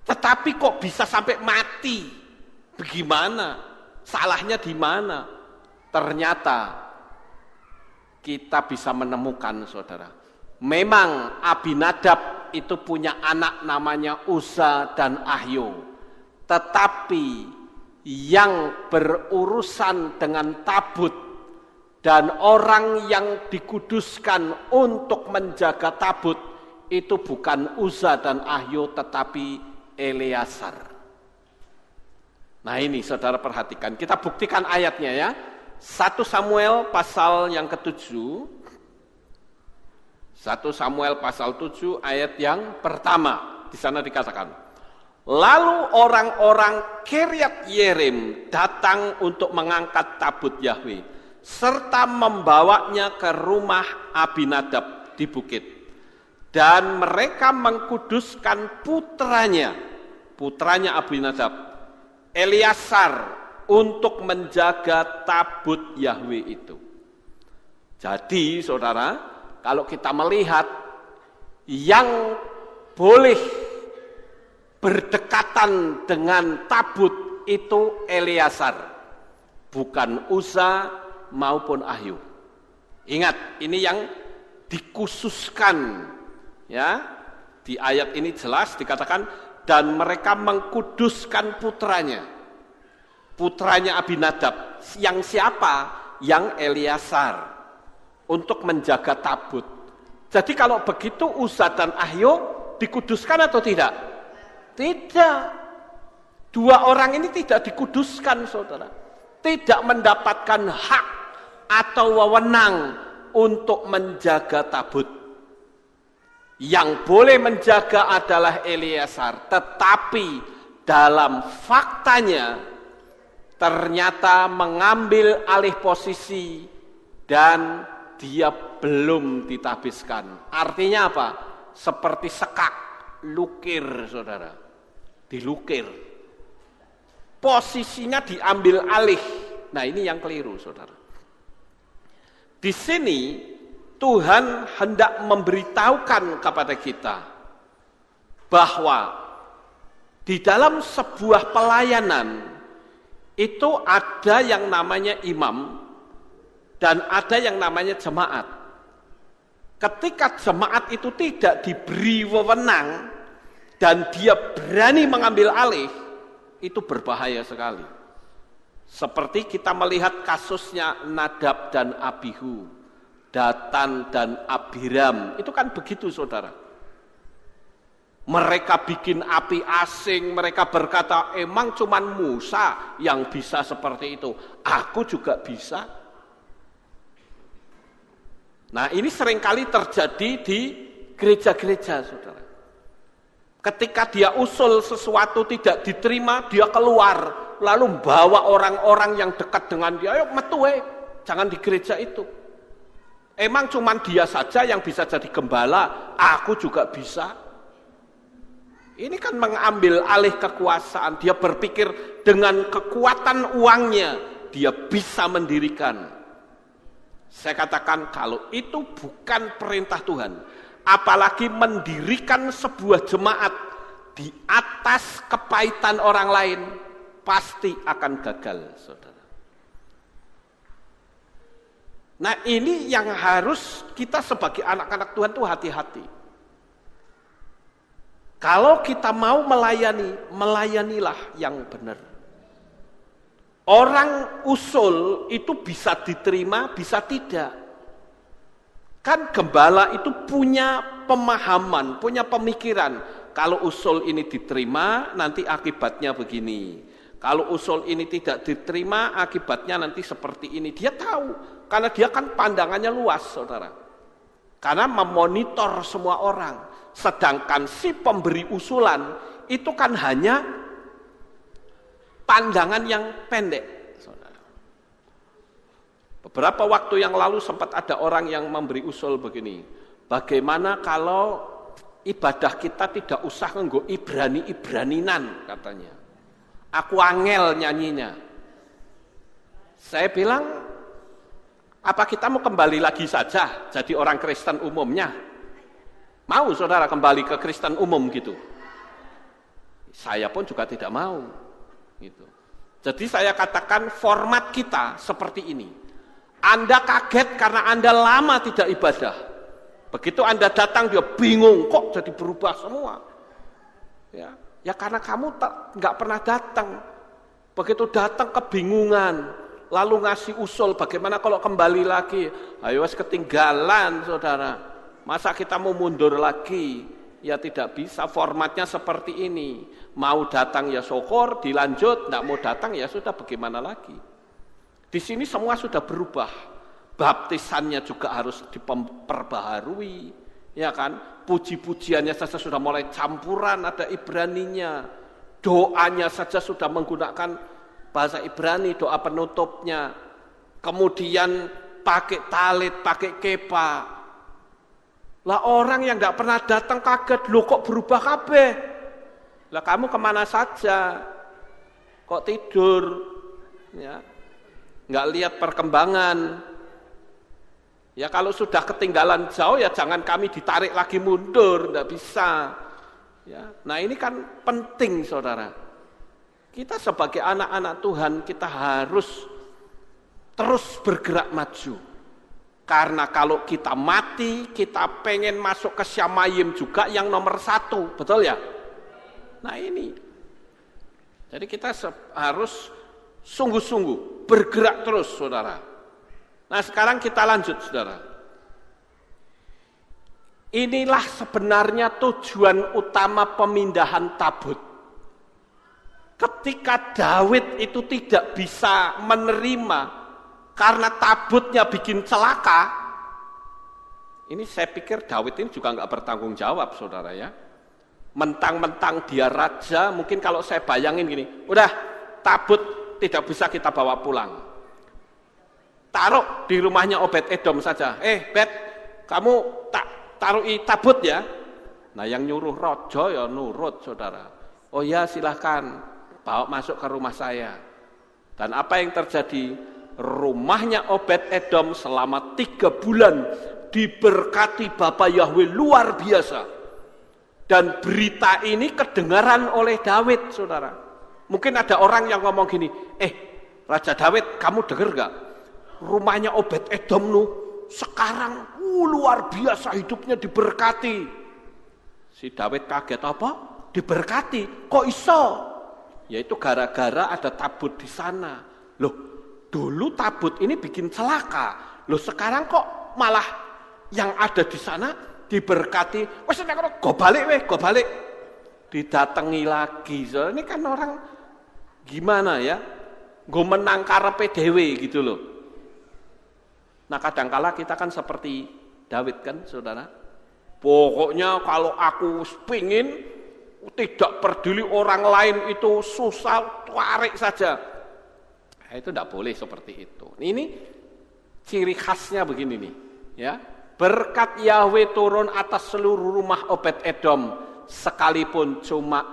Tetapi kok bisa sampai mati? Bagaimana? Salahnya di mana? Ternyata kita bisa menemukan, saudara. Memang Abinadab itu punya anak namanya Uza dan Ahio. Tetapi yang berurusan dengan tabut dan orang yang dikuduskan untuk menjaga tabut itu bukan Uza dan Ahio, tetapi Eleazar. Nah ini saudara perhatikan, kita buktikan ayatnya ya. 1 Samuel pasal yang ke-7. 1 Samuel pasal 7 ayat yang pertama. Di sana dikatakan, lalu orang-orang Kiryat Yerim datang untuk mengangkat tabut Yahweh, serta membawanya ke rumah Abinadab di bukit. Dan mereka mengkuduskan putranya Abinadab, Eleazar, untuk menjaga tabut Yahweh itu. Jadi saudara, kalau kita melihat yang boleh berdekatan dengan tabut itu Eleazar, bukan Uza maupun Ahio. Ingat, ini yang dikhususkan ya. Di ayat ini jelas dikatakan, dan mereka mengkuduskan putranya Abinadab. Yang siapa? Yang Eleazar, untuk menjaga tabut. Jadi kalau begitu Uza dan Ahio dikuduskan atau tidak? Tidak. Dua orang ini tidak dikuduskan, saudara. Tidak mendapatkan hak atau wewenang untuk menjaga tabut. Yang boleh menjaga adalah Eleazar, tetapi dalam faktanya ternyata mengambil alih posisi dan dia belum ditahbiskan. Artinya apa? Seperti sekak, lukir, saudara. Dilukir. Posisinya diambil alih. Nah ini yang keliru, saudara. Di sini Tuhan hendak memberitahukan kepada kita bahwa di dalam sebuah pelayanan itu ada yang namanya imam dan ada yang namanya jemaat. Ketika jemaat itu tidak diberi wewenang dan dia berani mengambil alih, itu berbahaya sekali. Seperti kita melihat kasusnya Nadab dan Abihu, Datan dan Abiram, itu kan begitu, saudara. Mereka bikin api asing, mereka berkata, emang cuman Musa yang bisa seperti itu, aku juga bisa. Nah ini seringkali terjadi di gereja-gereja, saudara. Ketika dia usul sesuatu tidak diterima, dia keluar, lalu bawa orang-orang yang dekat dengan dia, ayo metu jangan di gereja itu. Emang cuman dia saja yang bisa jadi gembala, aku juga bisa. Ini kan mengambil alih kekuasaan, dia berpikir dengan kekuatan uangnya, dia bisa mendirikan. Saya katakan kalau itu bukan perintah Tuhan, apalagi mendirikan sebuah jemaat di atas kepahitan orang lain, pasti akan gagal, saudara. Nah ini yang harus kita sebagai anak-anak Tuhan tuh hati-hati. Kalau kita mau melayani, melayanilah yang benar. Orang usul itu bisa diterima, bisa tidak. Kan gembala itu punya pemahaman, punya pemikiran. Kalau usul ini diterima, nanti akibatnya begini. Kalau usul ini tidak diterima, akibatnya nanti seperti ini. Dia tahu. Karena dia kan pandangannya luas, saudara. Karena memonitor semua orang. Sedangkan si pemberi usulan itu kan hanya pandangan yang pendek, saudara. Beberapa waktu yang lalu sempat ada orang yang memberi usul begini. Bagaimana kalau ibadah kita tidak usah nganggo Ibrani-Ibraninan katanya. Aku angel nyanyinya. Saya bilang, apa kita mau kembali lagi saja jadi orang Kristen umumnya? Mau saudara kembali ke Kristen umum gitu? Saya pun juga tidak mau. Gitu. Jadi saya katakan format kita seperti ini. Anda kaget karena Anda lama tidak ibadah. Begitu Anda datang dia bingung kok jadi berubah semua. Ya karena kamu nggak pernah datang. Begitu datang kebingungan. Lalu ngasih usul bagaimana kalau kembali lagi. Ayo ketinggalan saudara. Masa kita mau mundur lagi? Ya tidak bisa, formatnya seperti ini. Mau datang ya syukur, dilanjut, tidak mau datang ya sudah bagaimana lagi. Di sini semua sudah berubah. Baptisannya juga harus diperbaharui. Ya kan? Puji-pujiannya saja sudah mulai campuran, ada Ibraninya. Doanya saja sudah menggunakan bahasa Ibrani, doa penutupnya. Kemudian pakai talit, pakai kepa. Lah orang yang tidak pernah datang kaget, loh kok berubah kabeh? Lah kamu kemana saja? Kok tidur? Ya, nggak lihat perkembangan. Ya kalau sudah ketinggalan jauh ya jangan kami ditarik lagi mundur, nggak bisa. Ya, nah ini kan penting saudara. Kita sebagai anak-anak Tuhan kita harus terus bergerak maju. Karena kalau kita mati, kita pengen masuk ke Syamayim juga yang nomor 1, betul ya? Nah ini. Jadi kita harus sungguh-sungguh bergerak terus saudara. Nah sekarang kita lanjut saudara. Inilah sebenarnya tujuan utama pemindahan tabut. Ketika Daud itu tidak bisa menerima karena tabutnya bikin celaka, ini saya pikir Daud ini juga nggak bertanggung jawab saudara ya. Mentang-mentang dia raja, mungkin kalau saya bayangin gini, udah tabut tidak bisa kita bawa pulang. Taruh di rumahnya Obed Edom saja. Bet, kamu taruh tabut ya. Nah yang nyuruh rojo ya nurut saudara. Oh ya silahkan, bawa masuk ke rumah saya. Dan apa yang terjadi? Rumahnya Obed Edom selama 3 bulan diberkati Bapa Yahweh luar biasa. Dan berita ini kedengaran oleh Daud, saudara. Mungkin ada orang yang ngomong gini, Raja Daud, kamu dengar gak? Rumahnya Obed Edom sekarang luar biasa hidupnya diberkati. Si Daud kaget, apa? Diberkati? Kok iso? Yaitu gara-gara ada tabut di sana. Loh, dulu tabut ini bikin celaka. Loh sekarang kok malah yang ada di sana diberkati. Wes nek go balik. Didatangi lagi. So, ini kan orang gimana ya? Go menang karepe dhewe gitu loh. Nah, kadangkala kita kan seperti Daud kan, Saudara. Pokoknya kalau aku pengin tidak peduli orang lain itu susah, tarik saja. Nah, itu tidak boleh seperti itu. Ini ciri khasnya begini nih, ya. Berkat Yahweh turun atas seluruh rumah Obed-Edom sekalipun cuma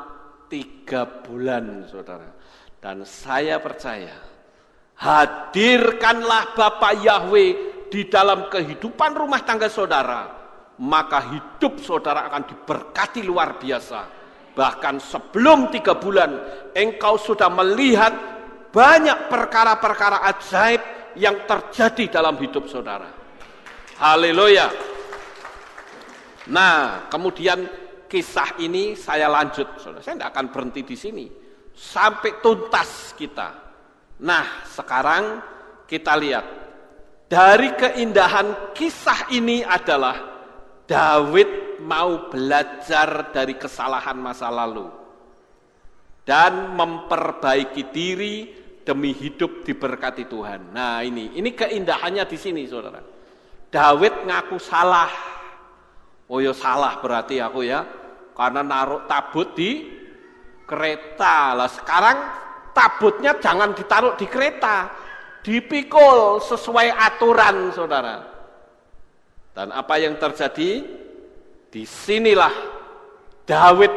3 bulan, saudara. Dan saya percaya, hadirkanlah Bapa Yahweh di dalam kehidupan rumah tangga saudara, maka hidup saudara akan diberkati luar biasa. Bahkan sebelum 3 bulan, engkau sudah melihat banyak perkara-perkara ajaib yang terjadi dalam hidup saudara. Haleluya. Nah, kemudian kisah ini saya lanjut, saudara. Saya tidak akan berhenti di sini sampai tuntas kita. Nah, sekarang kita lihat dari keindahan kisah ini adalah Daud mau belajar dari kesalahan masa lalu dan memperbaiki diri demi hidup diberkati Tuhan. Nah, ini keindahannya di sini, saudara. Daud ngaku salah. Oh ya, salah berarti aku ya, karena naruh tabut di kereta. Lah sekarang tabutnya jangan ditaruh di kereta, dipikul sesuai aturan, saudara. Dan apa yang terjadi? Disinilah Daud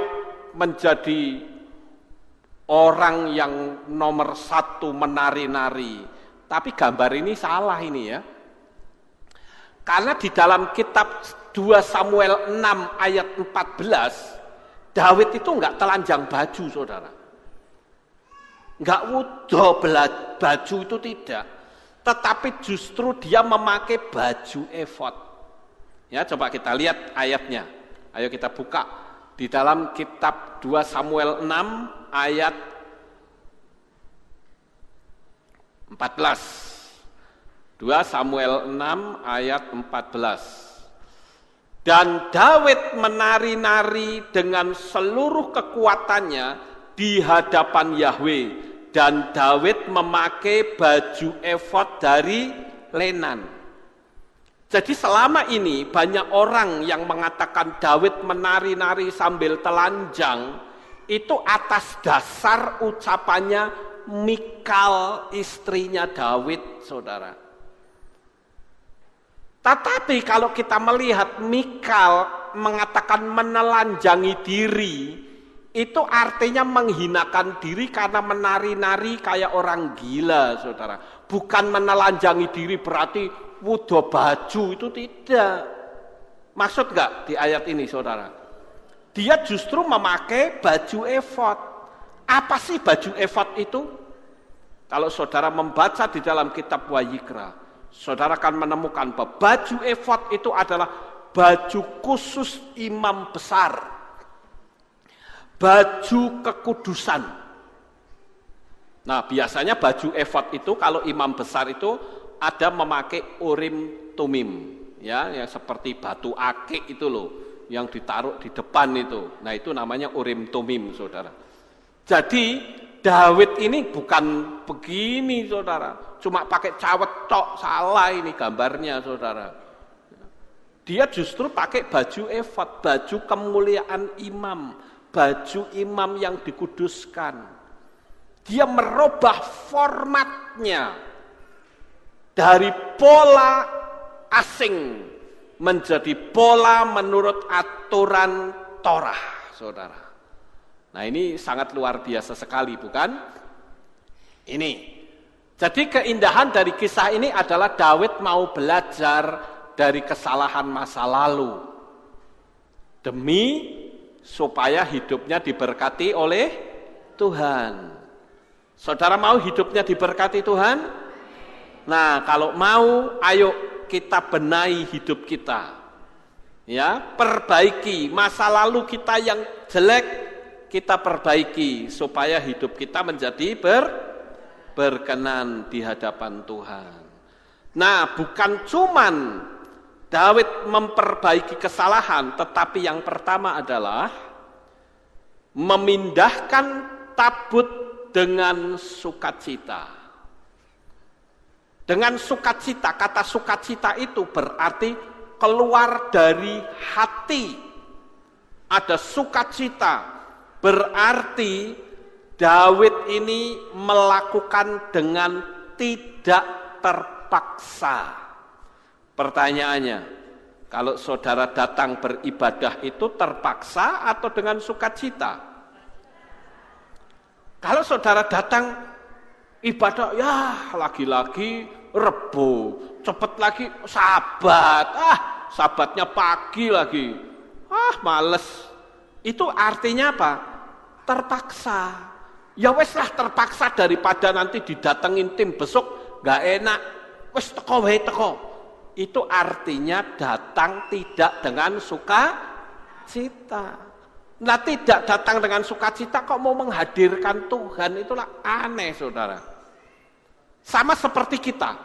menjadi orang yang nomor 1 menari-nari. Tapi gambar ini salah ini ya. Karena di dalam kitab 2 Samuel 6 ayat 14, Daud itu enggak telanjang baju, saudara. Enggak wudo baju itu tidak. Tetapi justru dia memakai baju efod. Ya, coba kita lihat ayatnya. Ayo kita buka di dalam kitab 2 Samuel 6 ayat 14. 2 Samuel 6 ayat 14. Dan Daud menari-nari dengan seluruh kekuatannya di hadapan Yahweh, dan Daud memakai baju efod dari lenan. Jadi selama ini banyak orang yang mengatakan Daud menari-nari sambil telanjang, itu atas dasar ucapannya Mikal, istrinya Daud, saudara. Tetapi kalau kita melihat Mikal mengatakan menelanjangi diri, itu artinya menghinakan diri karena menari-nari kayak orang gila, saudara. Bukan menelanjangi diri berarti wudo baju, itu tidak. Maksud enggak di ayat ini, saudara? Dia justru memakai baju efod. Apa sih baju efod itu? Kalau saudara membaca di dalam kitab Wayikra, saudara akan menemukan bahwa baju efod itu adalah baju khusus imam besar, baju kekudusan. Nah, biasanya baju efod itu kalau imam besar itu ada memakai urim tumim, ya, yang seperti batu akik itu loh, yang ditaruh di depan itu. Nah, itu namanya urim tumim, saudara. Jadi Daud ini bukan begini, saudara, cuma pakai cawet tok, salah ini gambarnya, saudara. Dia justru pakai baju efod, baju kemuliaan imam, baju imam yang dikuduskan. Dia merubah formatnya dari pola asing menjadi pola menurut aturan Torah, saudara. Nah, ini sangat luar biasa sekali, bukan? Ini. Jadi keindahan dari kisah ini adalah Daud mau belajar dari kesalahan masa lalu demi supaya hidupnya diberkati oleh Tuhan. Saudara mau hidupnya diberkati Tuhan? Nah, kalau mau, ayo kita benahi hidup kita. Ya, perbaiki masa lalu kita yang jelek, kita perbaiki supaya hidup kita menjadi berkenan di hadapan Tuhan. Nah, bukan cuman Daud memperbaiki kesalahan, tetapi yang pertama adalah memindahkan tabut dengan sukacita. Dengan sukacita, kata sukacita itu berarti keluar dari hati. Ada sukacita, Berarti Daud ini melakukan dengan tidak terpaksa. Pertanyaannya, kalau saudara datang beribadah itu terpaksa atau dengan sukacita? Kalau saudara datang ibadah, ya lagi-lagi Rebo, cepet lagi Sabat, Sabatnya pagi lagi, males. Itu artinya apa? Terpaksa. Ya wes lah terpaksa daripada nanti didatengin tim besok gak enak. Wes teko wae teko. Itu artinya datang tidak dengan sukacita. Nah, tidak datang dengan sukacita kok mau menghadirkan Tuhan, itulah aneh, saudara. Sama seperti kita.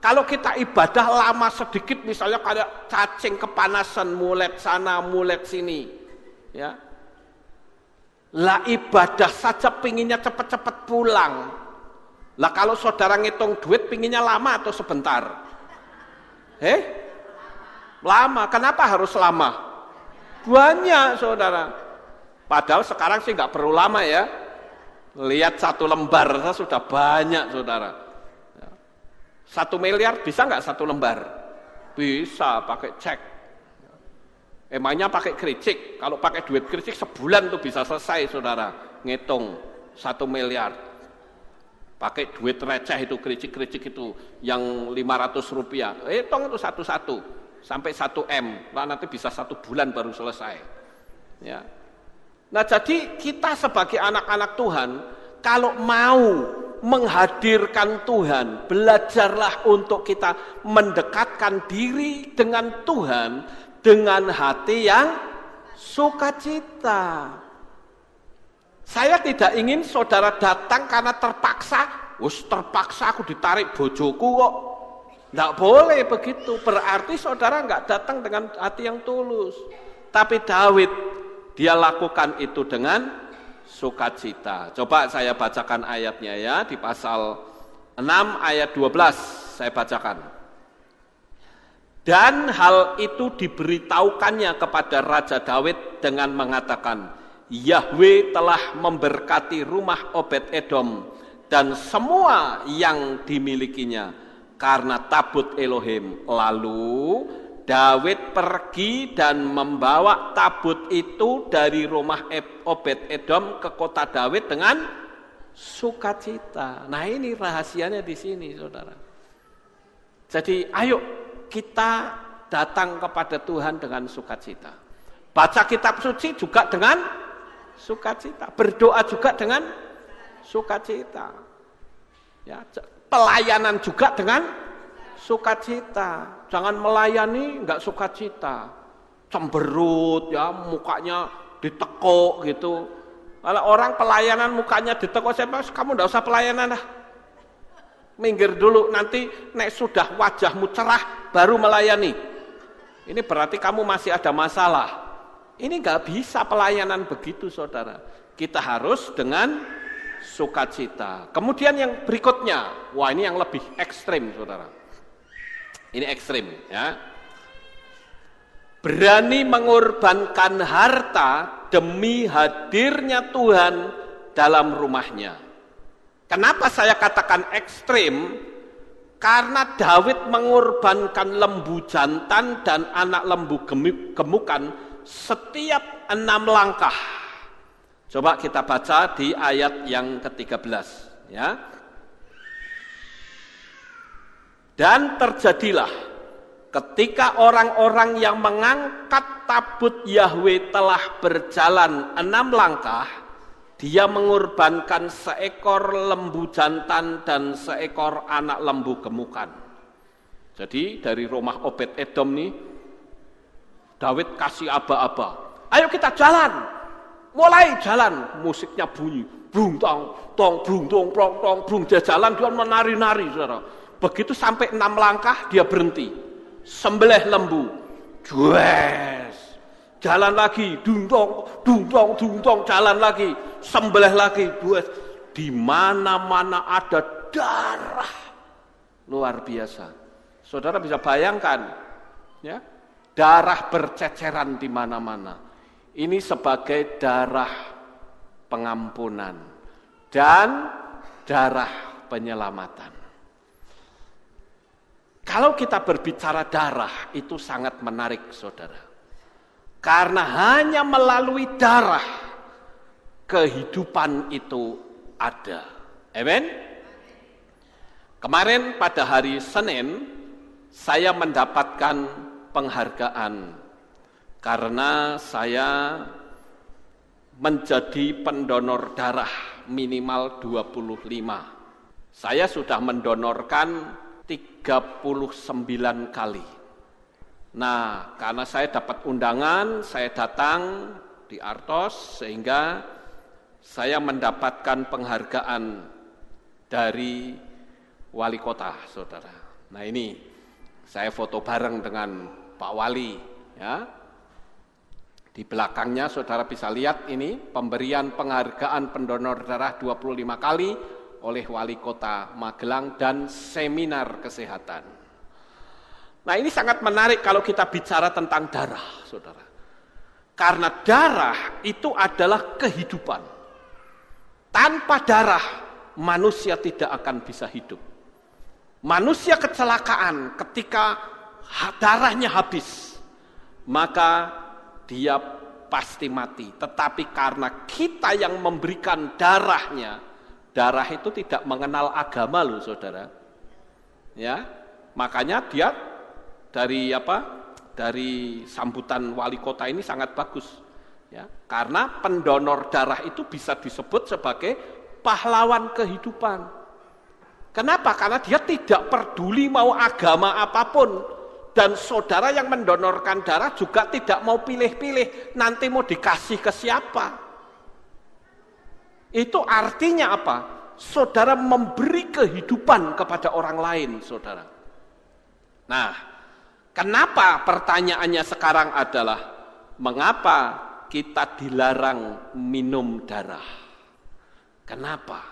Kalau kita ibadah lama sedikit, misalnya kayak cacing kepanasan, mulet sana, mulet sini, ya. Lah ibadah saja pinginnya cepat-cepat pulang. Lah kalau saudara ngitung duit pinginnya lama atau sebentar? Lama. Kenapa harus lama? Banyak, saudara. Padahal sekarang sih nggak perlu lama ya. Lihat 1 lembar sudah banyak, saudara. 1 miliar bisa nggak 1 lembar? Bisa, pakai cek. Emangnya pakai kericik? Kalau pakai duit kericik sebulan tuh bisa selesai, saudara. Ngitung 1 miliar. Pakai duit receh itu, kericik-kericik itu yang 500 rupiah. Hitung itu satu-satu sampai 1 M. Lah nanti bisa 1 bulan baru selesai. Ya. Nah, jadi kita sebagai anak-anak Tuhan, kalau mau menghadirkan Tuhan, belajarlah untuk kita mendekatkan diri dengan Tuhan dengan hati yang sukacita. Saya tidak ingin saudara datang karena terpaksa. Terpaksa aku ditarik bojoku kok. Tidak boleh begitu. Berarti saudara nggak datang dengan hati yang tulus. Tapi Daud, dia lakukan itu dengan sukacita. Coba saya bacakan ayatnya ya, di pasal 6 ayat 12 saya bacakan. Dan hal itu diberitahukannya kepada Raja Daud dengan mengatakan, Yahweh telah memberkati rumah Obed-Edom dan semua yang dimilikinya karena tabut Elohim. Lalu Daud pergi dan membawa tabut itu dari rumah Obed-Edom ke kota Daud dengan sukacita. Nah, ini rahasianya di sini, saudara. Jadi ayo kita datang kepada Tuhan dengan sukacita. Baca kitab suci juga dengan sukacita. Berdoa juga dengan sukacita. Ya, pelayanan juga dengan sukacita. Jangan melayani enggak sukacita. Cemberut ya, mukanya ditekuk gitu. Kalau orang pelayanan mukanya ditekuk, kamu enggak usah pelayanan dah. Minggir dulu, nanti nek sudah wajahmu cerah baru melayani. Ini berarti kamu masih ada masalah. Ini enggak bisa pelayanan begitu, saudara. Kita harus dengan sukacita. Kemudian yang berikutnya, wah ini yang lebih ekstrim, saudara. Ini ekstrim ya. Berani mengorbankan harta demi hadirnya Tuhan dalam rumahnya. Kenapa saya katakan ekstrim? Karena Daud mengorbankan lembu jantan dan anak lembu gemukan setiap 6 langkah. Coba kita baca di ayat yang ke-13 ya. Dan terjadilah ketika orang-orang yang mengangkat tabut Yahweh telah berjalan 6 langkah, dia mengorbankan seekor lembu jantan dan seekor anak lembu gemukan. Jadi dari rumah Obed-Edom nih, Daud kasih aba-aba. Ayo kita jalan. Mulai jalan, musiknya bunyi. Brung tong tong brung tong prong tong brung, dia jalan, dia menari-nari, saudara. Begitu sampai 6 langkah dia berhenti. Sembelih lembu. Jues. Jalan lagi, dung tong, jalan lagi, sembelih lagi, buat di mana-mana ada darah luar biasa. Saudara bisa bayangkan, ya, darah berceceran di mana-mana. Ini sebagai darah pengampunan, dan darah penyelamatan. Kalau kita berbicara darah, itu sangat menarik, saudara. Karena hanya melalui darah, kehidupan itu ada. Amin. Kemarin pada hari Senin, saya mendapatkan penghargaan karena saya menjadi pendonor darah minimal 25. Saya sudah mendonorkan 39 kali. Nah, karena saya dapat undangan, saya datang di Artos sehingga saya mendapatkan penghargaan dari wali kota, saudara. Nah ini, saya foto bareng dengan Pak Wali, ya. Di belakangnya saudara bisa lihat ini pemberian penghargaan pendonor darah 25 kali oleh wali kota Magelang dan seminar kesehatan. Nah ini sangat menarik kalau kita bicara tentang darah, saudara. Karena darah itu adalah kehidupan. Tanpa darah manusia tidak akan bisa hidup. Manusia kecelakaan ketika darahnya habis, maka dia pasti mati. Tetapi karena kita yang memberikan darahnya, darah itu tidak mengenal agama loh, saudara. Ya, makanya dia dari sambutan wali kota ini sangat bagus. Ya, karena pendonor darah itu bisa disebut sebagai pahlawan kehidupan. Kenapa? Karena dia tidak peduli mau agama apapun. Dan saudara yang mendonorkan darah juga tidak mau pilih-pilih nanti mau dikasih ke siapa. Itu artinya apa? Saudara memberi kehidupan kepada orang lain, saudara. Nah, kenapa pertanyaannya sekarang adalah mengapa kita dilarang minum darah? Kenapa?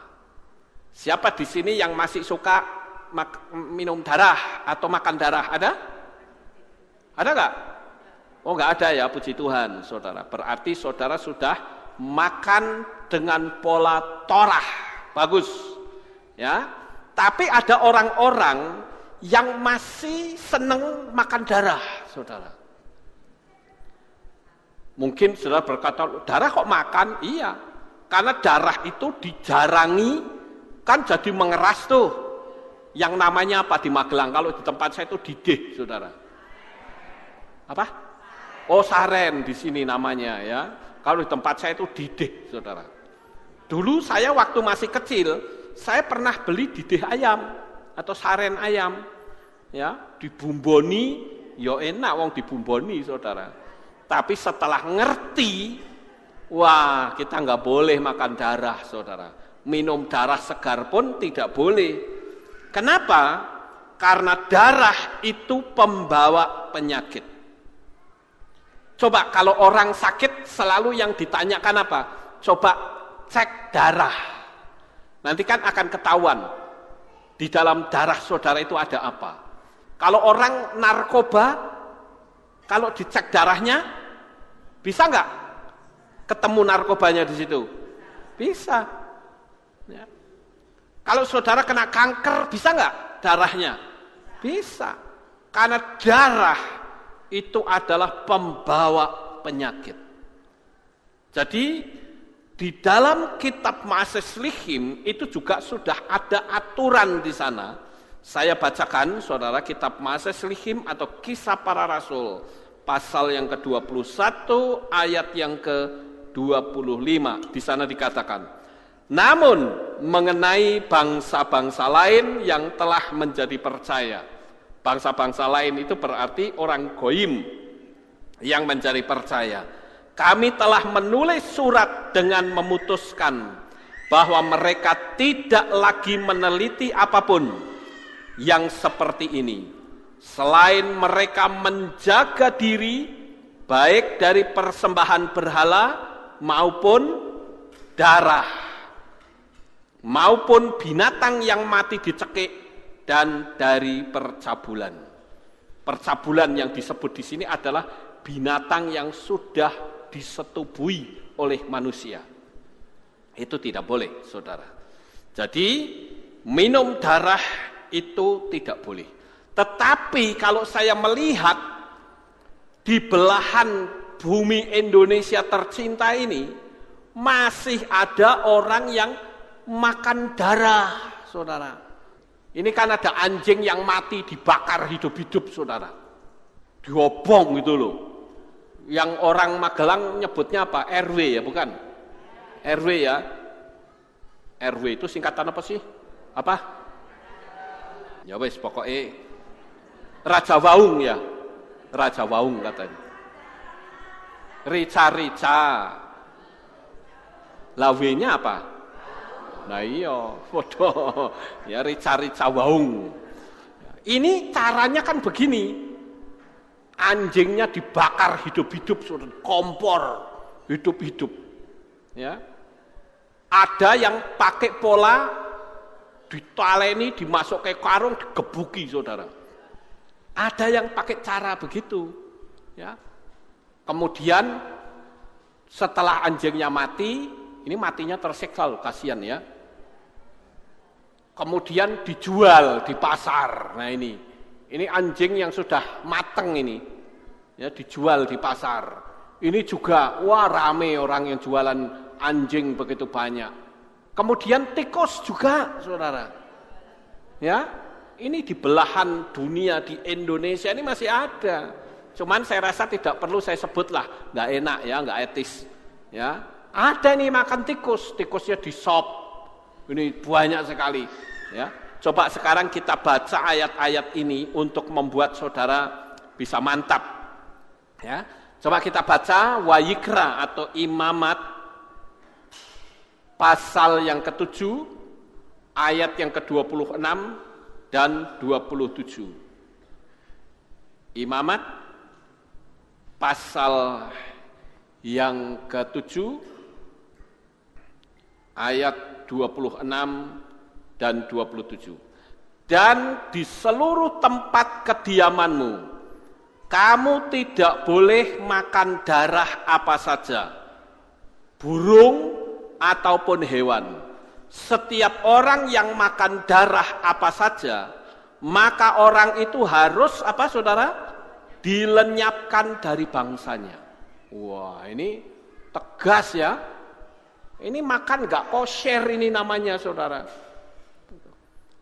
Siapa di sini yang masih suka minum darah atau makan darah? Ada? Ada nggak? Oh nggak ada ya, puji Tuhan, saudara. Berarti saudara sudah makan dengan pola torah, bagus, ya. Tapi ada orang-orang yang masih seneng makan darah, saudara. Mungkin saudara berkata, darah kok makan? Iya, karena darah itu dijarangi. Kan jadi mengeras tuh. Yang namanya apa di Magelang? Kalau di tempat saya itu didih, saudara. Apa? Oh, saren di sini namanya ya. Kalau di tempat saya itu didih, saudara. Dulu saya waktu masih kecil, saya pernah beli didih ayam atau saren ayam. Ya, dibumboni, ya enak wong dibumboni, saudara. Tapi setelah ngerti, wah, kita nggak boleh makan darah, saudara. Minum darah segar pun tidak boleh. Kenapa? Karena darah itu pembawa penyakit. Coba kalau orang sakit selalu yang ditanyakan apa? Coba cek darah. Nanti kan akan ketahuan di dalam darah saudara itu ada apa. Kalau orang narkoba, kalau dicek darahnya, bisa nggak ketemu narkobanya di situ? Bisa. Ya. Kalau saudara kena kanker, bisa nggak darahnya? Bisa. Karena darah itu adalah pembawa penyakit. Jadi di dalam kitab Maaseslihim itu juga sudah ada aturan di sana. Saya bacakan, saudara, kitab Maaseslihim atau Kisah Para Rasul, pasal yang ke-21, ayat yang ke-25. Di sana dikatakan, namun mengenai bangsa-bangsa lain yang telah menjadi percaya. Bangsa-bangsa lain itu berarti orang goim yang menjadi percaya. Kami telah menulis surat dengan memutuskan bahwa mereka tidak lagi meneliti apapun yang seperti ini. Selain mereka menjaga diri baik dari persembahan berhala maupun darah, maupun binatang yang mati dicekik, dan dari percabulan. Percabulan yang disebut di sini adalah binatang yang sudah disetubui oleh manusia. Itu tidak boleh, saudara. Jadi minum darah itu tidak boleh. Tetapi kalau saya melihat di belahan bumi Indonesia tercinta ini, masih ada orang yang makan darah, saudara. Ini kan ada anjing yang mati dibakar hidup-hidup, saudara. Diobong gitu loh. Yang orang Magelang nyebutnya apa? RW ya, bukan? RW ya. RW itu singkatan apa sih? Apa? Ya wes pokoknya Raja Waung ya. Raja Waung katanya. Rica-rica. Lawenya apa? Nah iya, bodoh. Ya rica-rica Waung. Ini caranya kan begini. Anjingnya dibakar hidup-hidup, kompor hidup-hidup. Ya. Ada yang pakai pola ditaleni, dimasuk ke karung, digebuki, saudara. Ada yang pakai cara begitu. Ya. Kemudian setelah anjingnya mati, ini matinya tersiksa loh, kasihan ya. Kemudian dijual di pasar. Nah ini anjing yang sudah mateng ini, ya dijual di pasar. Ini juga, wah rame orang yang jualan anjing begitu banyak. Kemudian tikus juga, saudara. Ya, ini di belahan dunia di Indonesia ini masih ada. Cuman saya rasa tidak perlu saya sebutlah, nggak enak ya, nggak etis. Ya, ada nih makan tikus, tikusnya di sop. Ini banyak sekali. Ya, coba sekarang kita baca ayat-ayat ini untuk membuat saudara bisa mantap. Ya, coba kita baca Wayikra atau Imamat pasal yang ke-7, ayat yang ke-26 dan 27. Imamat pasal yang ke-7, ayat 26 dan 27. Dan di seluruh tempat kediamanmu, kamu tidak boleh makan darah apa saja, burung ataupun hewan. Setiap orang yang makan darah apa saja, maka orang itu harus apa, saudara? Dilenyapkan dari bangsanya. Wah, ini tegas ya. Ini makan gak kosher ini namanya, saudara.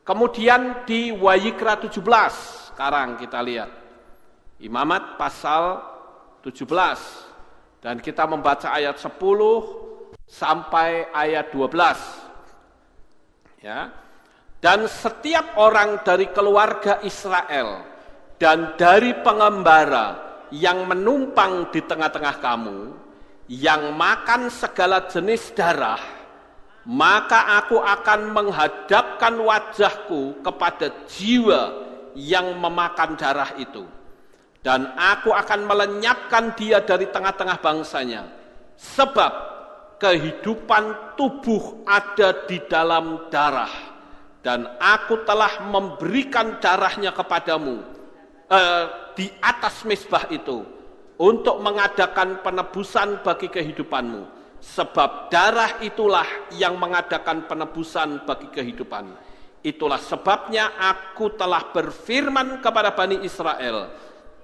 Kemudian di Wayikra 17, sekarang kita lihat. Imamat pasal 17. Dan kita membaca ayat 10 sampai ayat 12. Ya. Dan setiap orang dari keluarga Israel dan dari pengembara yang menumpang di tengah-tengah kamu, yang makan segala jenis darah, maka aku akan menghadapkan wajahku kepada jiwa yang memakan darah itu, dan aku akan melenyapkan dia dari tengah-tengah bangsanya, sebab kehidupan tubuh ada di dalam darah, dan aku telah memberikan darahnya kepadamu di atas mezbah itu untuk mengadakan penebusan bagi kehidupanmu, sebab darah itulah yang mengadakan penebusan bagi kehidupan. Itulah sebabnya aku telah berfirman kepada Bani Israel,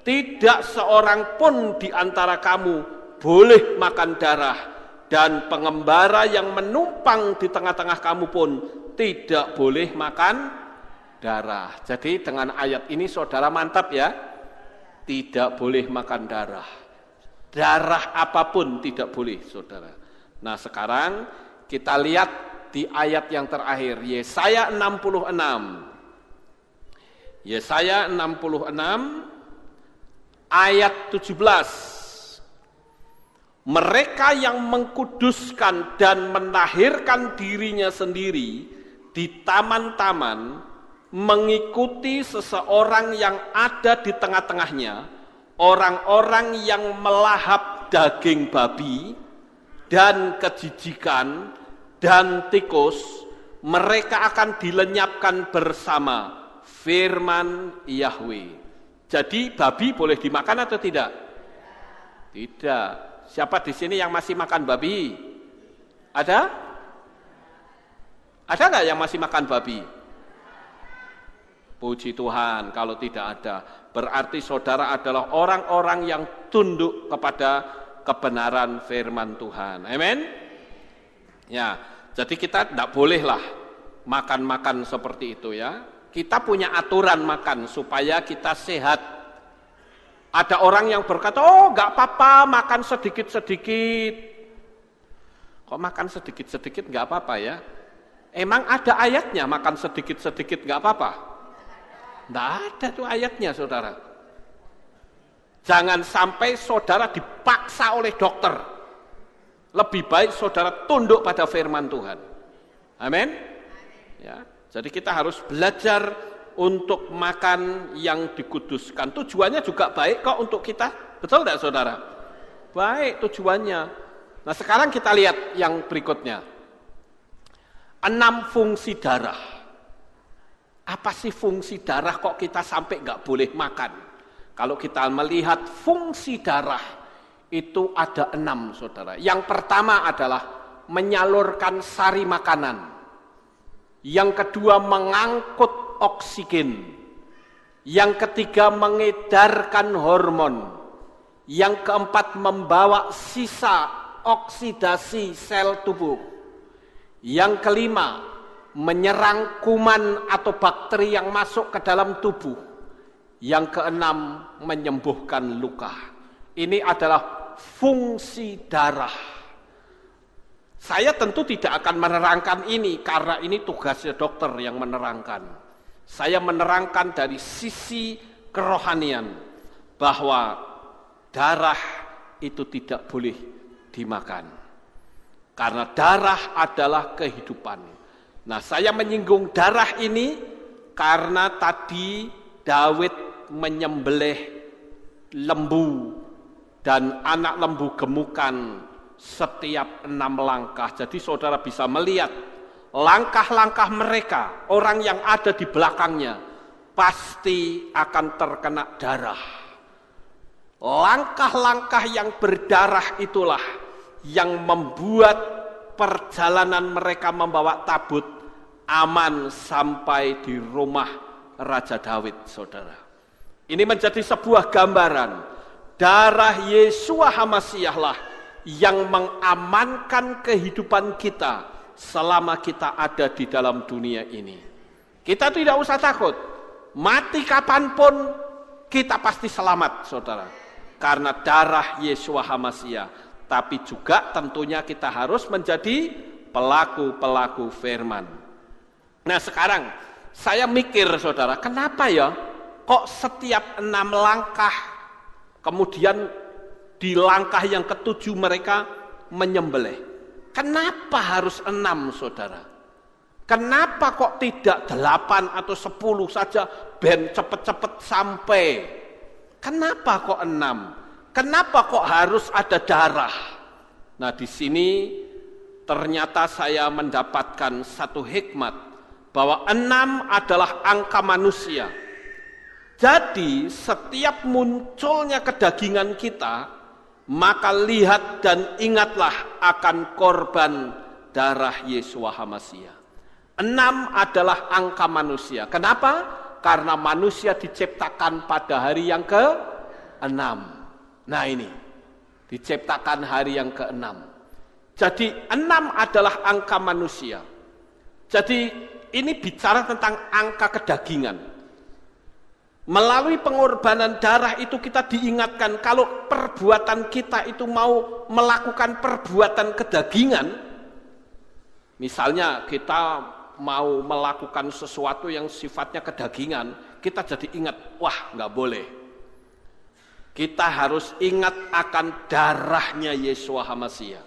tidak seorang pun di antara kamu boleh makan darah, dan pengembara yang menumpang di tengah-tengah kamu pun tidak boleh makan darah. Jadi dengan ayat ini saudara mantap ya, tidak boleh makan darah. Darah apapun tidak boleh, saudara. Nah sekarang kita lihat di ayat yang terakhir, Yesaya 66. Yesaya 66 ayat 17. Mereka yang mengkuduskan dan menahirkan dirinya sendiri di taman-taman, mengikuti seseorang yang ada di tengah-tengahnya, orang-orang yang melahap daging babi dan kejijikan dan tikus, mereka akan dilenyapkan bersama, firman Yahweh. Jadi babi boleh dimakan atau tidak? Tidak. Siapa di sini yang masih makan babi? Ada? Ada nggak yang masih makan babi? Puji Tuhan, kalau tidak ada, berarti saudara adalah orang-orang yang tunduk kepada kebenaran firman Tuhan. Amin. Ya, jadi kita tidak bolehlah makan-makan seperti itu ya. Kita punya aturan makan supaya kita sehat. Ada orang yang berkata, oh nggak apa-apa makan sedikit-sedikit. Kok makan sedikit-sedikit nggak apa-apa ya? Emang ada ayatnya makan sedikit-sedikit nggak apa-apa? Nggak ada tuh ayatnya, saudara. Jangan sampai saudara dipaksa oleh dokter. Lebih baik saudara tunduk pada firman Tuhan. Amin. Ya, jadi kita harus belajar untuk makan yang dikuduskan. Tujuannya juga baik kok untuk kita. Betul tidak, saudara? Baik tujuannya. Nah, sekarang kita lihat yang berikutnya. 6 fungsi darah. Apa sih fungsi darah kok kita sampai nggak boleh makan? Kalau kita melihat fungsi darah itu ada 6, saudara. Yang pertama adalah menyalurkan sari makanan. Yang kedua mengangkut oksigen. Yang ketiga mengedarkan hormon. Yang keempat membawa sisa oksidasi sel tubuh. Yang kelima, menyerang kuman atau bakteri yang masuk ke dalam tubuh. Yang keenam, menyembuhkan luka. Ini adalah fungsi darah. Saya tentu tidak akan menerangkan ini karena ini tugasnya dokter yang menerangkan. Saya menerangkan dari sisi kerohanian bahwa darah itu tidak boleh dimakan. Karena darah adalah kehidupan. Nah, saya menyinggung darah ini karena tadi Daud menyembelih lembu dan anak lembu gemukan setiap 6 langkah. Jadi saudara bisa melihat langkah-langkah mereka, orang yang ada di belakangnya, pasti akan terkena darah. Langkah-langkah yang berdarah itulah yang membuat perjalanan mereka membawa tabut aman sampai di rumah Raja Daud, saudara. Ini menjadi sebuah gambaran. Darah Yeshua HaMasyiah lah yang mengamankan kehidupan kita selama kita ada di dalam dunia ini. Kita tidak usah takut. Mati kapanpun kita pasti selamat, saudara. Karena darah Yeshua HaMasyiah. Tapi juga tentunya kita harus menjadi pelaku-pelaku firman. Nah, sekarang saya mikir, saudara, kenapa ya kok setiap 6 langkah kemudian di langkah yang ke-7 mereka menyembelih? Kenapa harus 6, saudara? Kenapa kok tidak 8 atau 10 saja ben cepet-cepet sampai? Kenapa kok 6? Kenapa kok harus ada darah? Nah, di sini ternyata saya mendapatkan satu hikmat bahwa 6 adalah angka manusia. Jadi setiap munculnya kedagingan kita, maka lihat dan ingatlah akan korban darah Yeshua HaMasyiah. 6 adalah angka manusia. Kenapa? Karena manusia diciptakan pada hari yang ke-6. Nah, ini diciptakan hari yang ke-6. Jadi 6 adalah angka manusia. Jadi ini bicara tentang angka kedagingan. Melalui pengorbanan darah itu kita diingatkan kalau perbuatan kita itu mau melakukan perbuatan kedagingan. Misalnya kita mau melakukan sesuatu yang sifatnya kedagingan, kita jadi ingat, wah nggak boleh. Kita harus ingat akan darahnya Yeshua HaMasyiah.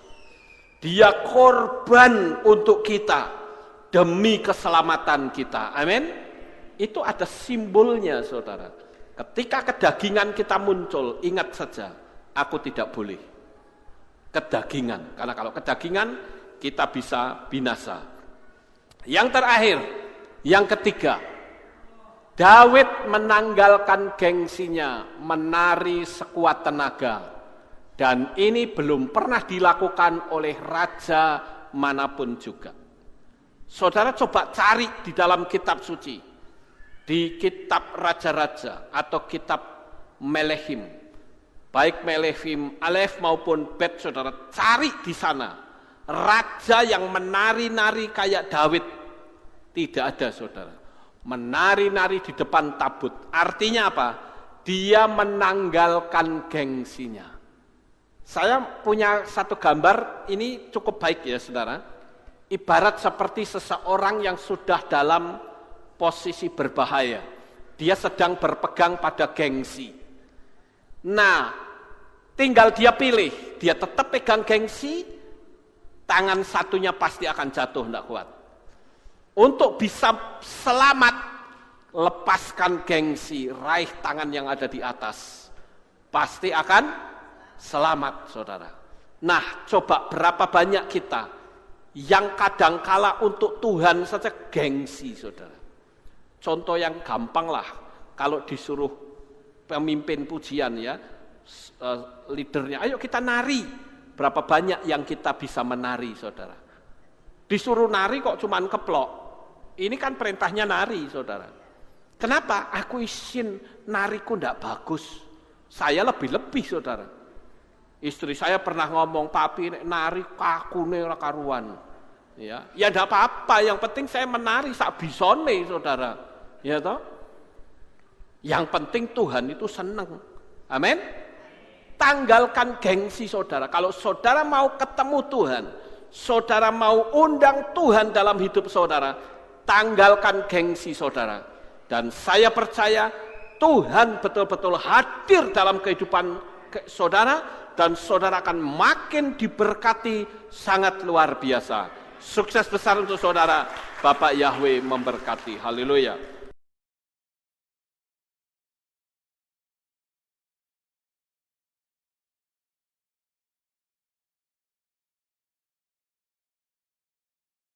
Dia korban untuk kita demi keselamatan kita. Amin. Itu ada simbolnya, saudara. Ketika kedagingan kita muncul, ingat saja, aku tidak boleh kedagingan. Karena kalau kedagingan, kita bisa binasa. Yang terakhir, yang ketiga, Daud menanggalkan gengsinya, menari sekuat tenaga. Dan ini belum pernah dilakukan oleh raja manapun juga. Saudara coba cari di dalam kitab suci, di kitab Raja-Raja atau kitab Melehim, baik Melehim Alef maupun Bet, saudara cari di sana raja yang menari-nari kayak David. Tidak ada, saudara. Menari-nari di depan tabut. Artinya apa? Dia menanggalkan gengsinya. Saya punya satu gambar, ini cukup baik ya saudara. Ibarat seperti seseorang yang sudah dalam posisi berbahaya. Dia sedang berpegang pada gengsi. Nah, tinggal dia pilih. Dia tetap pegang gengsi, tangan satunya pasti akan jatuh, tidak kuat. Untuk bisa selamat, lepaskan gengsi, raih tangan yang ada di atas. Pasti akan selamat, saudara. Nah, coba berapa banyak kita yang kadangkala untuk Tuhan saja gengsi, saudara. Contoh yang gampang lah, kalau disuruh pemimpin pujian ya, leadernya, ayo kita nari. Berapa banyak yang kita bisa menari, saudara. Disuruh nari kok cuman keplok. Ini kan perintahnya nari, saudara. Kenapa? Aku izin nariku ndak bagus. Saya lebih-lebih, saudara. Istri saya pernah ngomong, papi nari kakune ora karuan. Ya ndak apa-apa, yang penting saya menari sak bisone, saudara. Ya toh? Yang penting Tuhan itu senang. Amin. Tanggalkan gengsi, saudara. Kalau saudara mau ketemu Tuhan, saudara mau undang Tuhan dalam hidup saudara, tanggalkan gengsi, saudara. Dan saya percaya Tuhan betul-betul hadir dalam kehidupan saudara, dan saudara akan makin diberkati sangat luar biasa. Sukses besar untuk saudara. Bapak Yahweh memberkati. Haleluya.